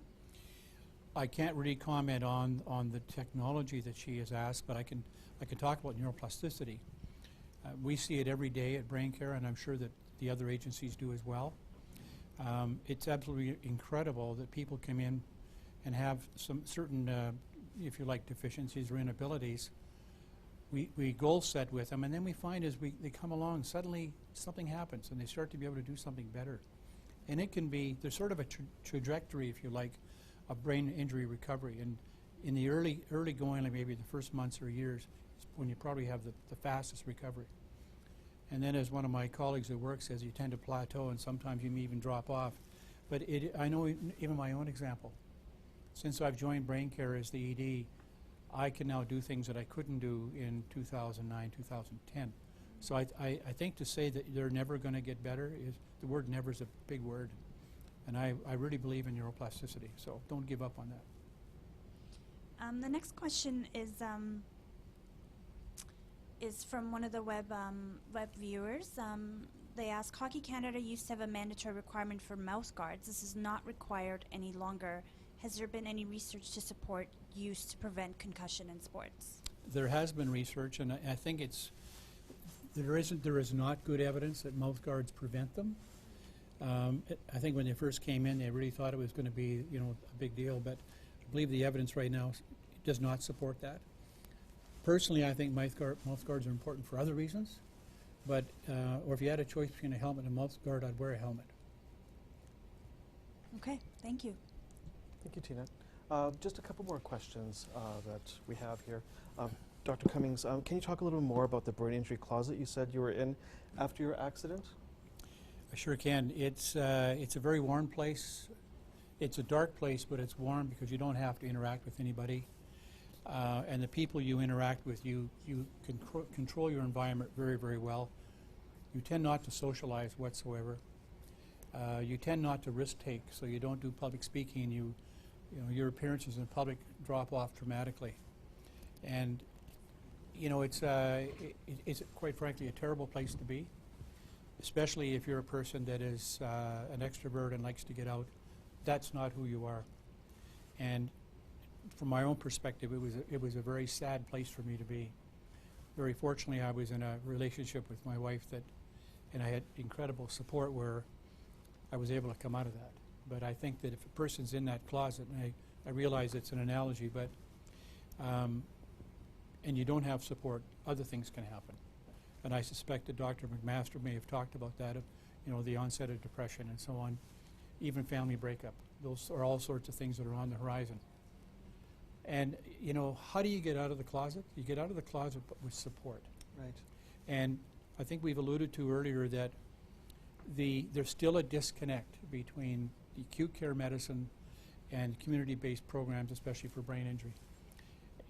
I can't really comment on the technology that she has asked, but I can talk about neuroplasticity. We see it every day at Brain Care, and I'm sure that the other agencies do as well. It's absolutely incredible that people come in and have some certain, if you like, deficiencies or inabilities. We goal set with them, and then we find as they come along, suddenly something happens, and they start to be able to do something better. And it can be, there's sort of a trajectory, if you like, of brain injury recovery. And in the early going, like maybe the first months or years, is when you probably have the fastest recovery. And then, as one of my colleagues at work says, you tend to plateau, and sometimes you may even drop off. But I know even my own example. Since I've joined Brain Care as the ED, I can now do things that I couldn't do in 2009, 2010. So I think to say that they're never going to get better, the word never is a big word. And I really believe in neuroplasticity, so don't give up on that. The next question is from one of the web viewers. They ask, Hockey Canada used to have a mandatory requirement for mouth guards. This is not required any longer. Has there been any research to support use to prevent concussion in sports? There has been research, and I think there is not good evidence that mouth guards prevent them. I think when they first came in, they really thought it was going to be, a big deal, but I believe the evidence right now does not support that. Personally, I think mouth guards are important for other reasons, but or if you had a choice between a helmet and a mouth guard, I'd wear a helmet. Okay, thank you. Thank you, Tina. Just a couple more questions that we have here. Dr. Cummings, can you talk a little more about the brain injury closet you said you were in after your accident? I sure can. It's a very warm place. It's a dark place, but it's warm because you don't have to interact with anybody. And the people you interact with, you can control your environment very, very well. You tend not to socialize whatsoever. You tend not to risk take, so you don't do public speaking. Your appearances in public drop off dramatically. And it's quite frankly a terrible place to be, especially if you're a person that is an extrovert and likes to get out. That's not who you are. And from my own perspective, it was a very sad place for me to be. Very fortunately, I was in a relationship with my wife and I had incredible support where I was able to come out of that. But I think that if a person's in that closet, and I realize it's an analogy, but and you don't have support, other things can happen. And I suspect that Dr. MacMaster may have talked about that, the onset of depression and so on, even family breakup. Those are all sorts of things that are on the horizon. And, how do you get out of the closet? You get out of the closet with support. Right. And I think we've alluded to earlier that there's still a disconnect between the acute care medicine and community-based programs, especially for brain injury.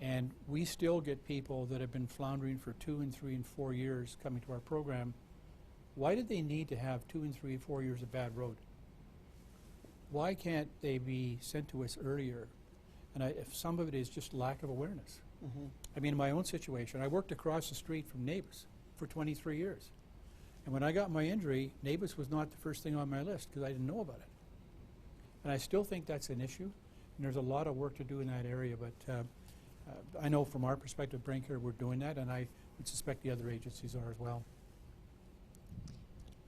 And we still get people that have been floundering for 2 and 3 and 4 years coming to our program. Why did they need to have 2 and 3 and 4 years of bad road? Why can't they be sent to us earlier? And if some of it is just lack of awareness. Mm-hmm. I mean, in my own situation, I worked across the street from Nabis for 23 years. And when I got my injury, Nabis was not the first thing on my list because I didn't know about it. And I still think that's an issue. And there's a lot of work to do in that area. But I know from our perspective, Brain Care, we're doing that. And I would suspect the other agencies are as well.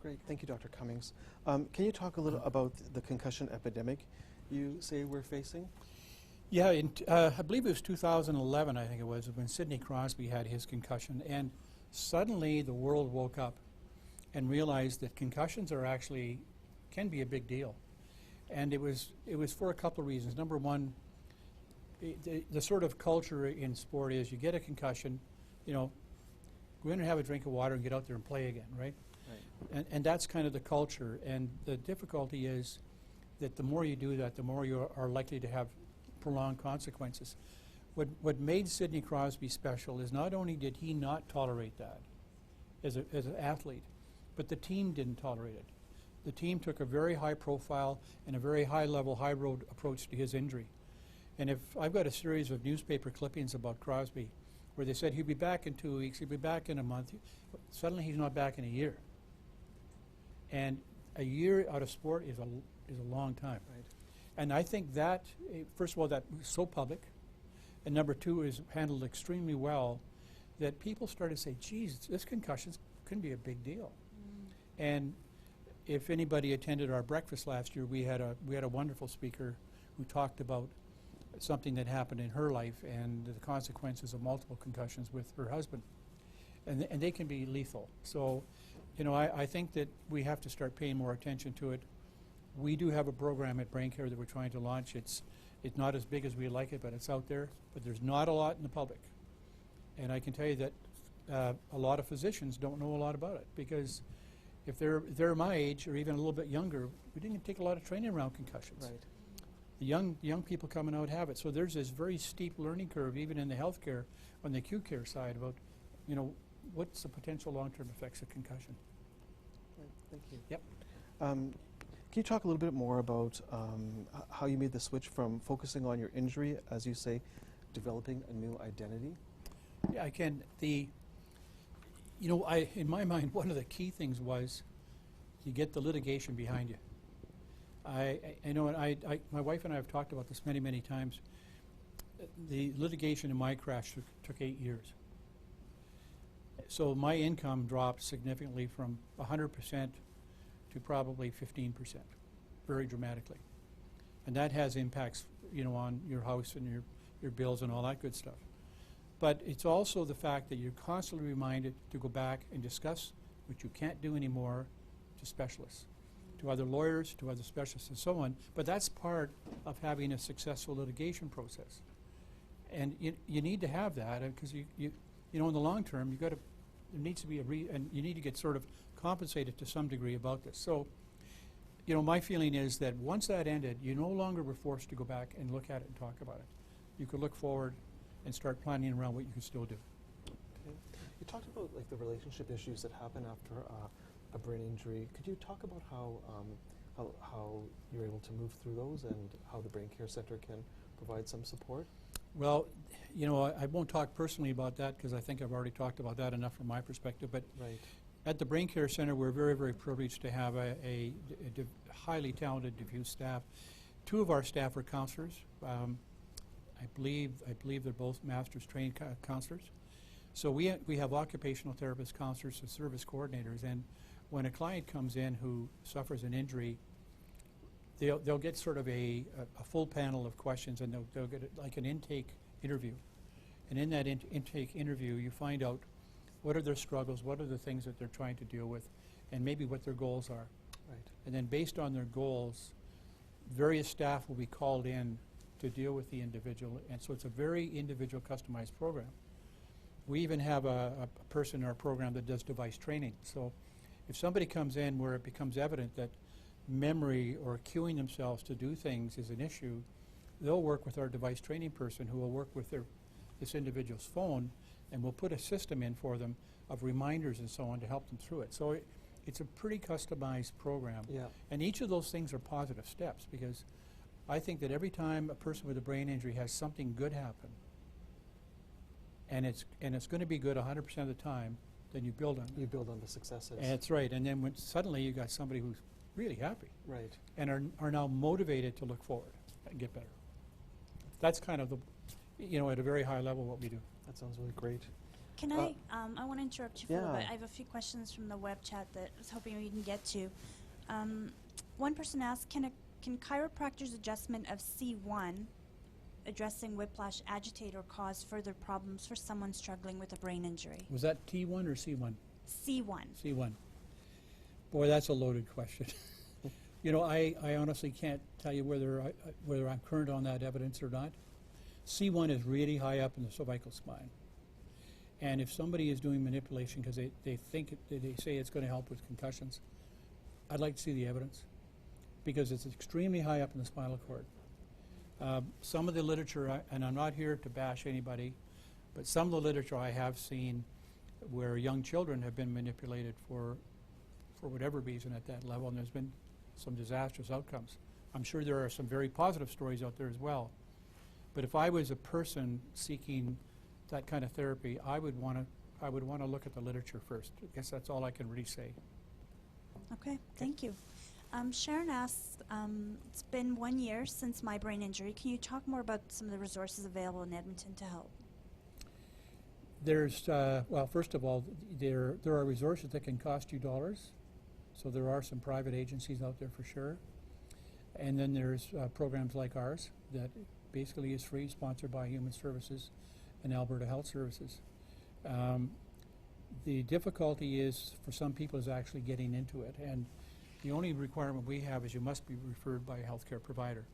Great. Thank you, Dr. Cummings. Can you talk a little about the concussion epidemic you say we're facing? Yeah, I believe it was 2011, I think it was, when Sidney Crosby had his concussion. And suddenly the world woke up and realized that concussions can be a big deal. And it was for a couple of reasons. Number one, the sort of culture in sport is you get a concussion, you know, go in and have a drink of water and get out there and play again, right? Right. And that's kind of the culture. And the difficulty is that the more you do that, the more you are likely to have prolonged consequences. What made Sidney Crosby special is not only did he not tolerate that as an athlete, but the team didn't tolerate it. The team took a very high profile and a very high level, high road approach to his injury. And if I've got a series of newspaper clippings about Crosby where they said he'll be back in 2 weeks, he'll be back in a month, suddenly he's not back in a year. And a year out of sport is a long time. Right. And I think that, first of all, that was so public, and number two, is handled extremely well, that people started to say, geez, this concussion can be a big deal. And if anybody attended our breakfast last year, we had a wonderful speaker who talked about something that happened in her life and the consequences of multiple concussions with her husband. And they can be lethal. So, you know, I think that we have to start paying more attention to it. We do have a program at Brain Care that we're trying to launch. It's not as big as we like it, but it's out there. But there's not a lot in the public. And I can tell you that a lot of physicians don't know a lot about it, because if they're my age or even a little bit younger, we didn't take a lot of training around concussions. Right. The young people coming out have it. So there's this very steep learning curve, even in the healthcare, on the acute care side, about, you know, what's the potential long-term effects of concussion. Right. Thank you. Yep. Can you talk a little bit more about how you made the switch from focusing on your injury, as you say, developing a new identity? Yeah, I can. You know, in my mind, one of the key things was you get the litigation behind you. I know, and my wife and I have talked about this many, many times. The litigation in my crash took 8 years. So my income dropped significantly from 100% to probably 15%, very dramatically. And that has impacts, you know, on your house and your bills and all that good stuff. But it's also the fact that you're constantly reminded to go back and discuss what you can't do anymore to specialists, to other lawyers, to other specialists, and so on. But that's part of having a successful litigation process. And you need to have that, because you know, in the long term, there needs to be and you need to get sort of compensated to some degree about this. So, you know, my feeling is that once that ended, you no longer were forced to go back and look at it and talk about it. You could look forward and start planning around what you can still do. Okay. You talked about like the relationship issues that happen after a brain injury. Could you talk about how you're able to move through those and how the Brain Care Center can provide some support? Well, you know, I won't talk personally about that, because I think I've already talked about that enough from my perspective. But Right. at the Brain Care Center, we're very, very privileged to have a highly talented, diffuse staff. Two of our staff are counselors. I believe they're both master's trained counselors. So we have occupational therapists, counselors, and service coordinators. And when a client comes in who suffers an injury, they'll get sort of a full panel of questions, and they'll get like an intake interview. And in that intake interview, you find out what are their struggles, what are the things that they're trying to deal with, and maybe what their goals are. Right. And then based on their goals, various staff will be called in to deal with the individual. And so it's a very individual, customized program. We even have a person in our program that does device training. So if somebody comes in where it becomes evident that memory or cueing themselves to do things is an issue, they'll work with our device training person, who will work with this individual's phone, and we'll put a system in for them of reminders and so on to help them through it. So it's a pretty customized program. Yeah. And each of those things are positive steps, because I think that every time a person with a brain injury has something good happen, and it's going to be good 100% of the time, then you build on it. You build on the successes. That's right. And then when suddenly you got somebody who's really happy, Right. and are now motivated to look forward and get better. That's kind of the, you know, at a very high level what we do. That sounds really great. Can I want to interrupt you for a little Yeah. bit. I have a few questions from the web chat that I was hoping we can get to. One person asked, can chiropractor's adjustment of C1, addressing whiplash, agitate or cause further problems for someone struggling with a brain injury? Was that T1 or C1? C1. C1. Boy, that's a loaded question. You know, I honestly can't tell you whether I'm current on that evidence or not. C1 is really high up in the cervical spine. And if somebody is doing manipulation because they think they say it's going to help with concussions, I'd like to see the evidence because it's extremely high up in the spinal cord. Some of the literature, and I'm not here to bash anybody, but some of the literature I have seen where young children have been manipulated for whatever reason at that level, and there's been some disastrous outcomes. I'm sure there are some very positive stories out there as well. But if I was a person seeking that kind of therapy, I would want to look at the literature first. I guess that's all I can really say. Okay, thank you. Sharon asks, it's been 1 year since my brain injury. Can you talk more about some of the resources available in Edmonton to help? There's, well, first of all, there are resources that can cost you dollars. So there are some private agencies out there for sure. And then there's programs like ours that basically is free, sponsored by Human Services and Alberta Health Services. The difficulty is, for some people, is actually getting into it. And the only requirement we have is you must be referred by a healthcare provider.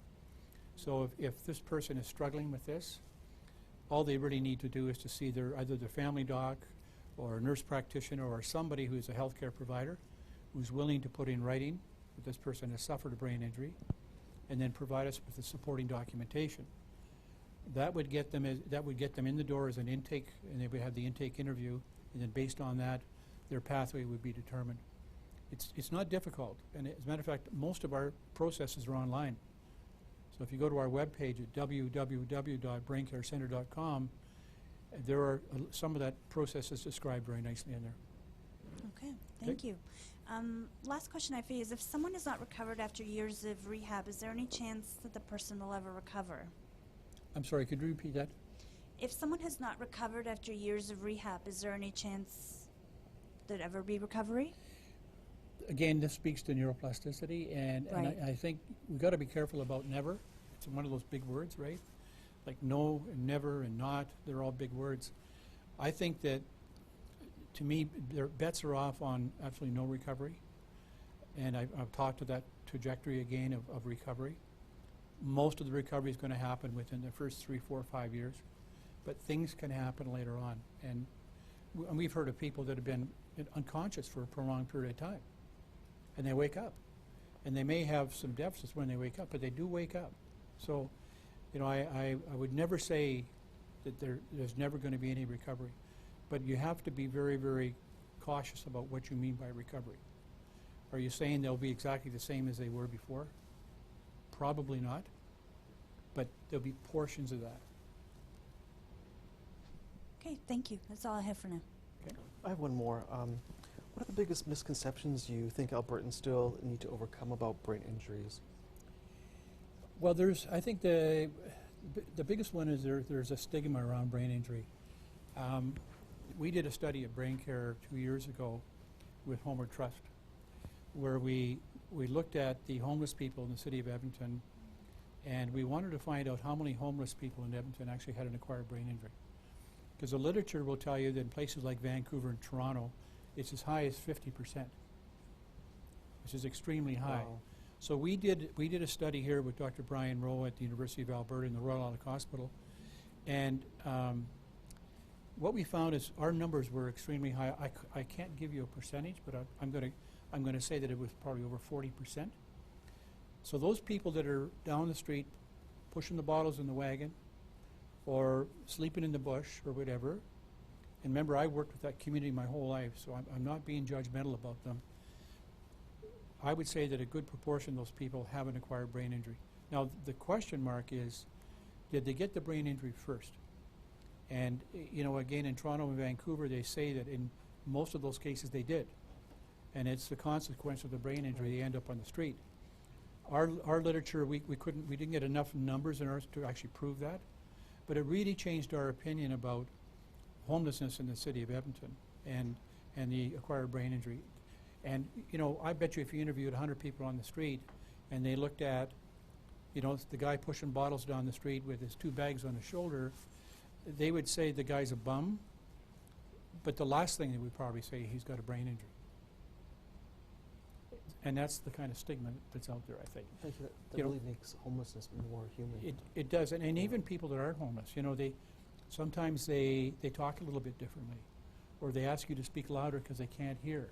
So if this person is struggling with this, all they really need to do is to see either their family doc or a nurse practitioner or somebody who's a healthcare provider who's willing to put in writing that this person has suffered a brain injury and then provide us with the supporting documentation. That would get them in the door as an intake, and they would have the intake interview, and then based on that, their pathway would be determined. It's not difficult, and as a matter of fact, most of our processes are online. So if you go to our webpage at www.braincarecenter.com, there are some of that process is described very nicely in there. Okay, thank you. Last question I have for you is, if someone is not recovered after years of rehab, is there any chance that the person will ever recover? I'm sorry, could you repeat that? If someone has not recovered after years of rehab, is there any chance there'd ever be recovery? Again, this speaks to neuroplasticity, and I think we've got to be careful about never. It's one of those big words, right? Like no and never and not, they're all big words. I think that, to me, their bets are off on absolutely no recovery, and I've talked to that trajectory again of recovery. Most of the recovery is going to happen within the first 3, 4, 5 years, but things can happen later on. And we've heard of people that have been unconscious for a prolonged period of time, and they wake up. And they may have some deficits when they wake up, but they do wake up. So, you know, I would never say that there's never going to be any recovery, but you have to be very, very cautious about what you mean by recovery. Are you saying they'll be exactly the same as they were before? Probably not, but there'll be portions of that. Okay, thank you. That's all I have for now. Okay. I have one more. What are the biggest misconceptions you think Albertans still need to overcome about brain injuries? Well, I think the biggest one is there's a stigma around brain injury. We did a study at Brain Care 2 years ago with Homer Trust, where we looked at the homeless people in the city of Edmonton, and we wanted to find out how many homeless people in Edmonton actually had an acquired brain injury. Because the literature will tell you that in places like Vancouver and Toronto, it's as high as 50%, which is extremely high. Wow. So we did a study here with Dr. Brian Rowe at the University of Alberta in the Royal Alec Hospital, and what we found is our numbers were extremely high. I can't give you a percentage, but I'm going to say that it was probably over 40%. So those people that are down the street pushing the bottles in the wagon or sleeping in the bush or whatever, and remember, I worked with that community my whole life, so I'm not being judgmental about them. I would say that a good proportion of those people have an acquired brain injury. Now, the question mark is, did they get the brain injury first? And, you know, again, in Toronto and Vancouver, they say that in most of those cases they did. And it's the consequence of the brain injury, they end up on the street. Our literature, we didn't get enough numbers in ours to actually prove that, but it really changed our opinion about homelessness in the city of Edmonton and the acquired brain injury. And, you know, I bet you if you interviewed 100 people on the street and they looked at, you know, the guy pushing bottles down the street with his 2 bags on his shoulder, they would say the guy's a bum, but the last thing they would probably say, he's got a brain injury. And that's the kind of stigma that's out there, I think. Thank you. That You know, really makes homelessness more human. It does, and even people that aren't homeless, you know, sometimes they talk a little bit differently, or they ask you to speak louder because they can't hear.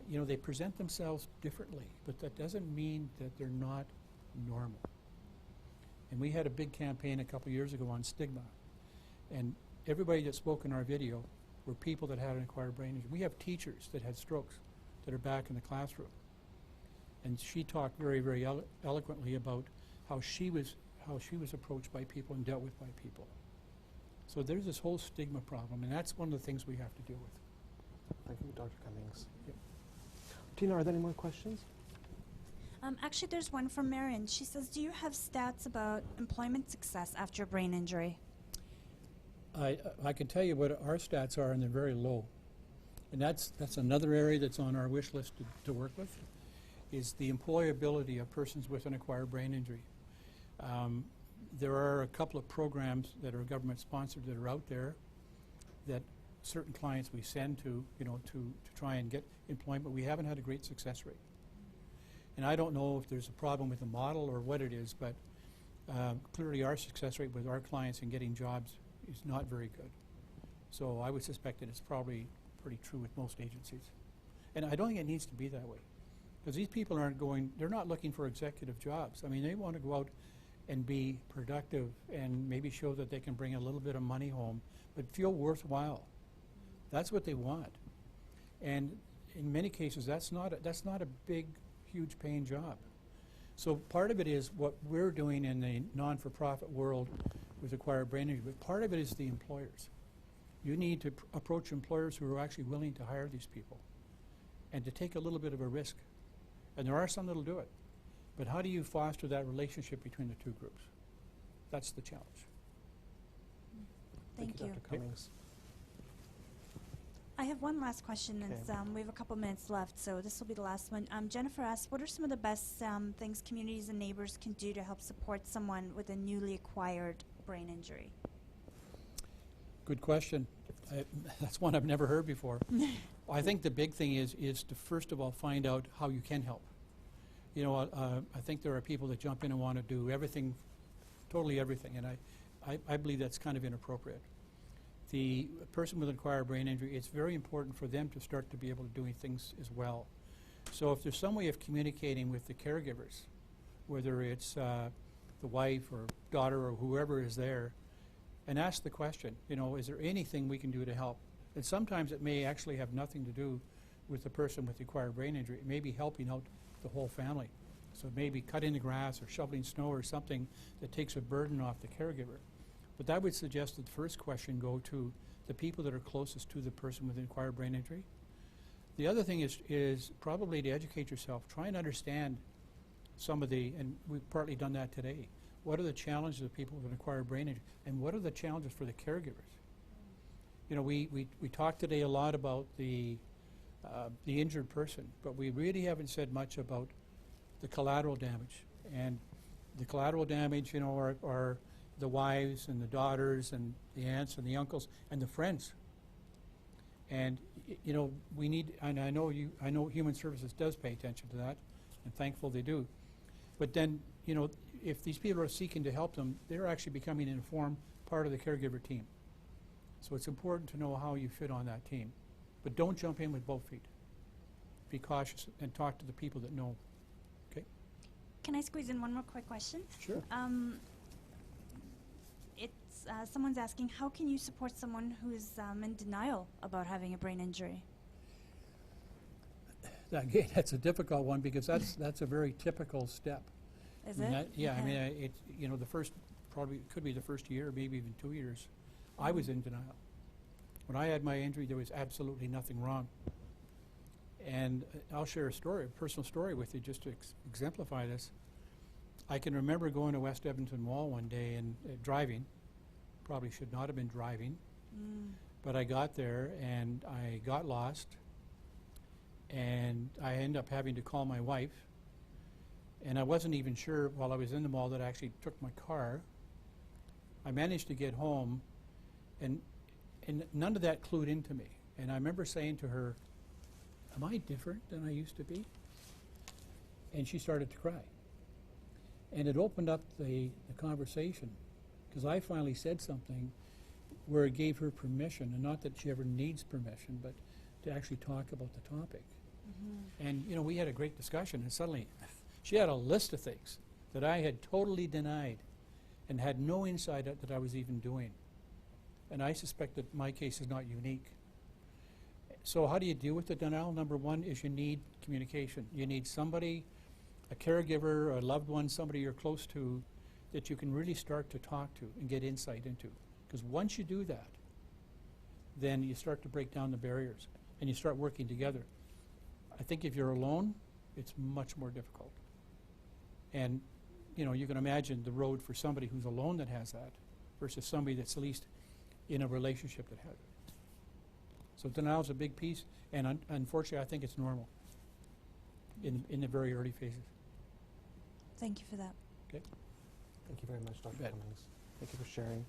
You know, they present themselves differently, but that doesn't mean that they're not normal. And we had a big campaign a couple years ago on stigma, and everybody that spoke in our video were people that had an acquired brain injury. We have teachers that had strokes that are back in the classroom. And she talked very, very eloquently about how she was approached by people and dealt with by people. So there's this whole stigma problem, and that's one of the things we have to deal with. Thank you, Dr. Cummings. Yep. Tina, are there any more questions? Actually, there's one from Marion. She says, do you have stats about employment success after a brain injury? I can tell you what our stats are, and they're very low. And that's another area that's on our wish list to work with, is the employability of persons with an acquired brain injury. There are a couple of programs that are government-sponsored that are out there that certain clients we send to, you know, to try and get employment. We haven't had a great success rate. And I don't know if there's a problem with the model or what it is, but clearly our success rate with our clients in getting jobs is not very good. So I would suspect that it's probably pretty true with most agencies. And I don't think it needs to be that way, because these people they're not looking for executive jobs. I mean, they want to go out and be productive and maybe show that they can bring a little bit of money home, but feel worthwhile. That's what they want. And in many cases, that's not a big, huge paying job. So part of it is what we're doing in the non-for-profit world with acquired brain injury, but part of it is the employers. You need to approach employers who are actually willing to hire these people and to take a little bit of a risk. And there are some that'll do it. But how do you foster that relationship between the two groups? That's the challenge. Thank you. Dr. Cummings. I have one last question, and Okay. we have a couple minutes left, so this will be the last one. Jennifer asked, what are some of the best things communities and neighbors can do to help support someone with a newly acquired brain injury? Good question. That's one I've never heard before. I think the big thing is to first of all find out how you can help. You know, I think there are people that jump in and want to do everything, totally everything, and I believe that's kind of inappropriate. The person with an acquired brain injury, it's very important for them to start to be able to do things as well. So if there's some way of communicating with the caregivers, whether it's the wife or daughter or whoever is there, and ask the question, you know, is there anything we can do to help? And sometimes it may actually have nothing to do with the person with the acquired brain injury. It may be helping out the whole family. So it may be cutting the grass or shoveling snow or something that takes a burden off the caregiver. But that would suggest that the first question go to the people that are closest to the person with an acquired brain injury. The other thing is probably to educate yourself. Try and understand some of and we've partly done that today. What are the challenges of people with an acquired brain injury? And what are the challenges for the caregivers? You know, we talked today a lot about the injured person, but we really haven't said much about the collateral damage. And the collateral damage, you know, are the wives and the daughters and the aunts and the uncles and the friends. And you know, we need, and I know Human Services does pay attention to that, and thankful they do. But then, you know, if these people are seeking to help them, they're actually becoming an informed part of the caregiver team. So it's important to know how you fit on that team. But don't jump in with both feet. Be cautious and talk to the people that know. Okay? Can I squeeze in one more quick question? Sure. Someone's asking, how can you support someone who's in denial about having a brain injury? Again, that's a difficult one because that's a very typical step. Is I mean, it? yeah, Okay. I mean, it's, you know, probably could be the first year, maybe even 2 years, I was in denial. When I had my injury, there was absolutely nothing wrong. And I'll share a personal story with you just to exemplify this. I can remember going to West Edmonton Mall one day and driving. Probably should not have been driving, but I got there and I got lost, and I ended up having to call my wife. And I wasn't even sure while I was in the mall that I actually took my car. I managed to get home, and none of that clued into me. And I remember saying to her, am I different than I used to be? and she started to cry. And it opened up the conversation, because I finally said something where it gave her permission, and not that she ever needs permission, but to actually talk about the topic. And, you know, we had a great discussion, and suddenly she had a list of things that I had totally denied and had no insight that I was even doing. And I suspect that my case is not unique. So how do you deal with the denial? Number one is you need communication. You need somebody, a caregiver, a loved one, somebody you're close to, that you can really start to talk to and get insight into. Because once you do that, then you start to break down the barriers and you start working together. I think if you're alone, it's much more difficult. And, you know, you can imagine the road for somebody who's alone that has that versus somebody that's at least in a relationship that has it. So denial is a big piece, and unfortunately, I think it's normal in the very early phases. Thank you for that. Okay. Thank you very much, Dr. You bet. Cummings. Thank you for sharing.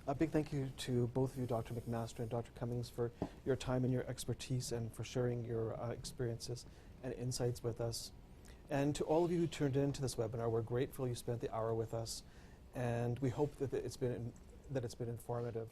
A big thank you to both of you, Dr. MacMaster and Dr. Cummings, for your time and your expertise and for sharing your experiences and insights with us. And to all of you who tuned in to this webinar, we're grateful you spent the hour with us, and we hope that it's been informative.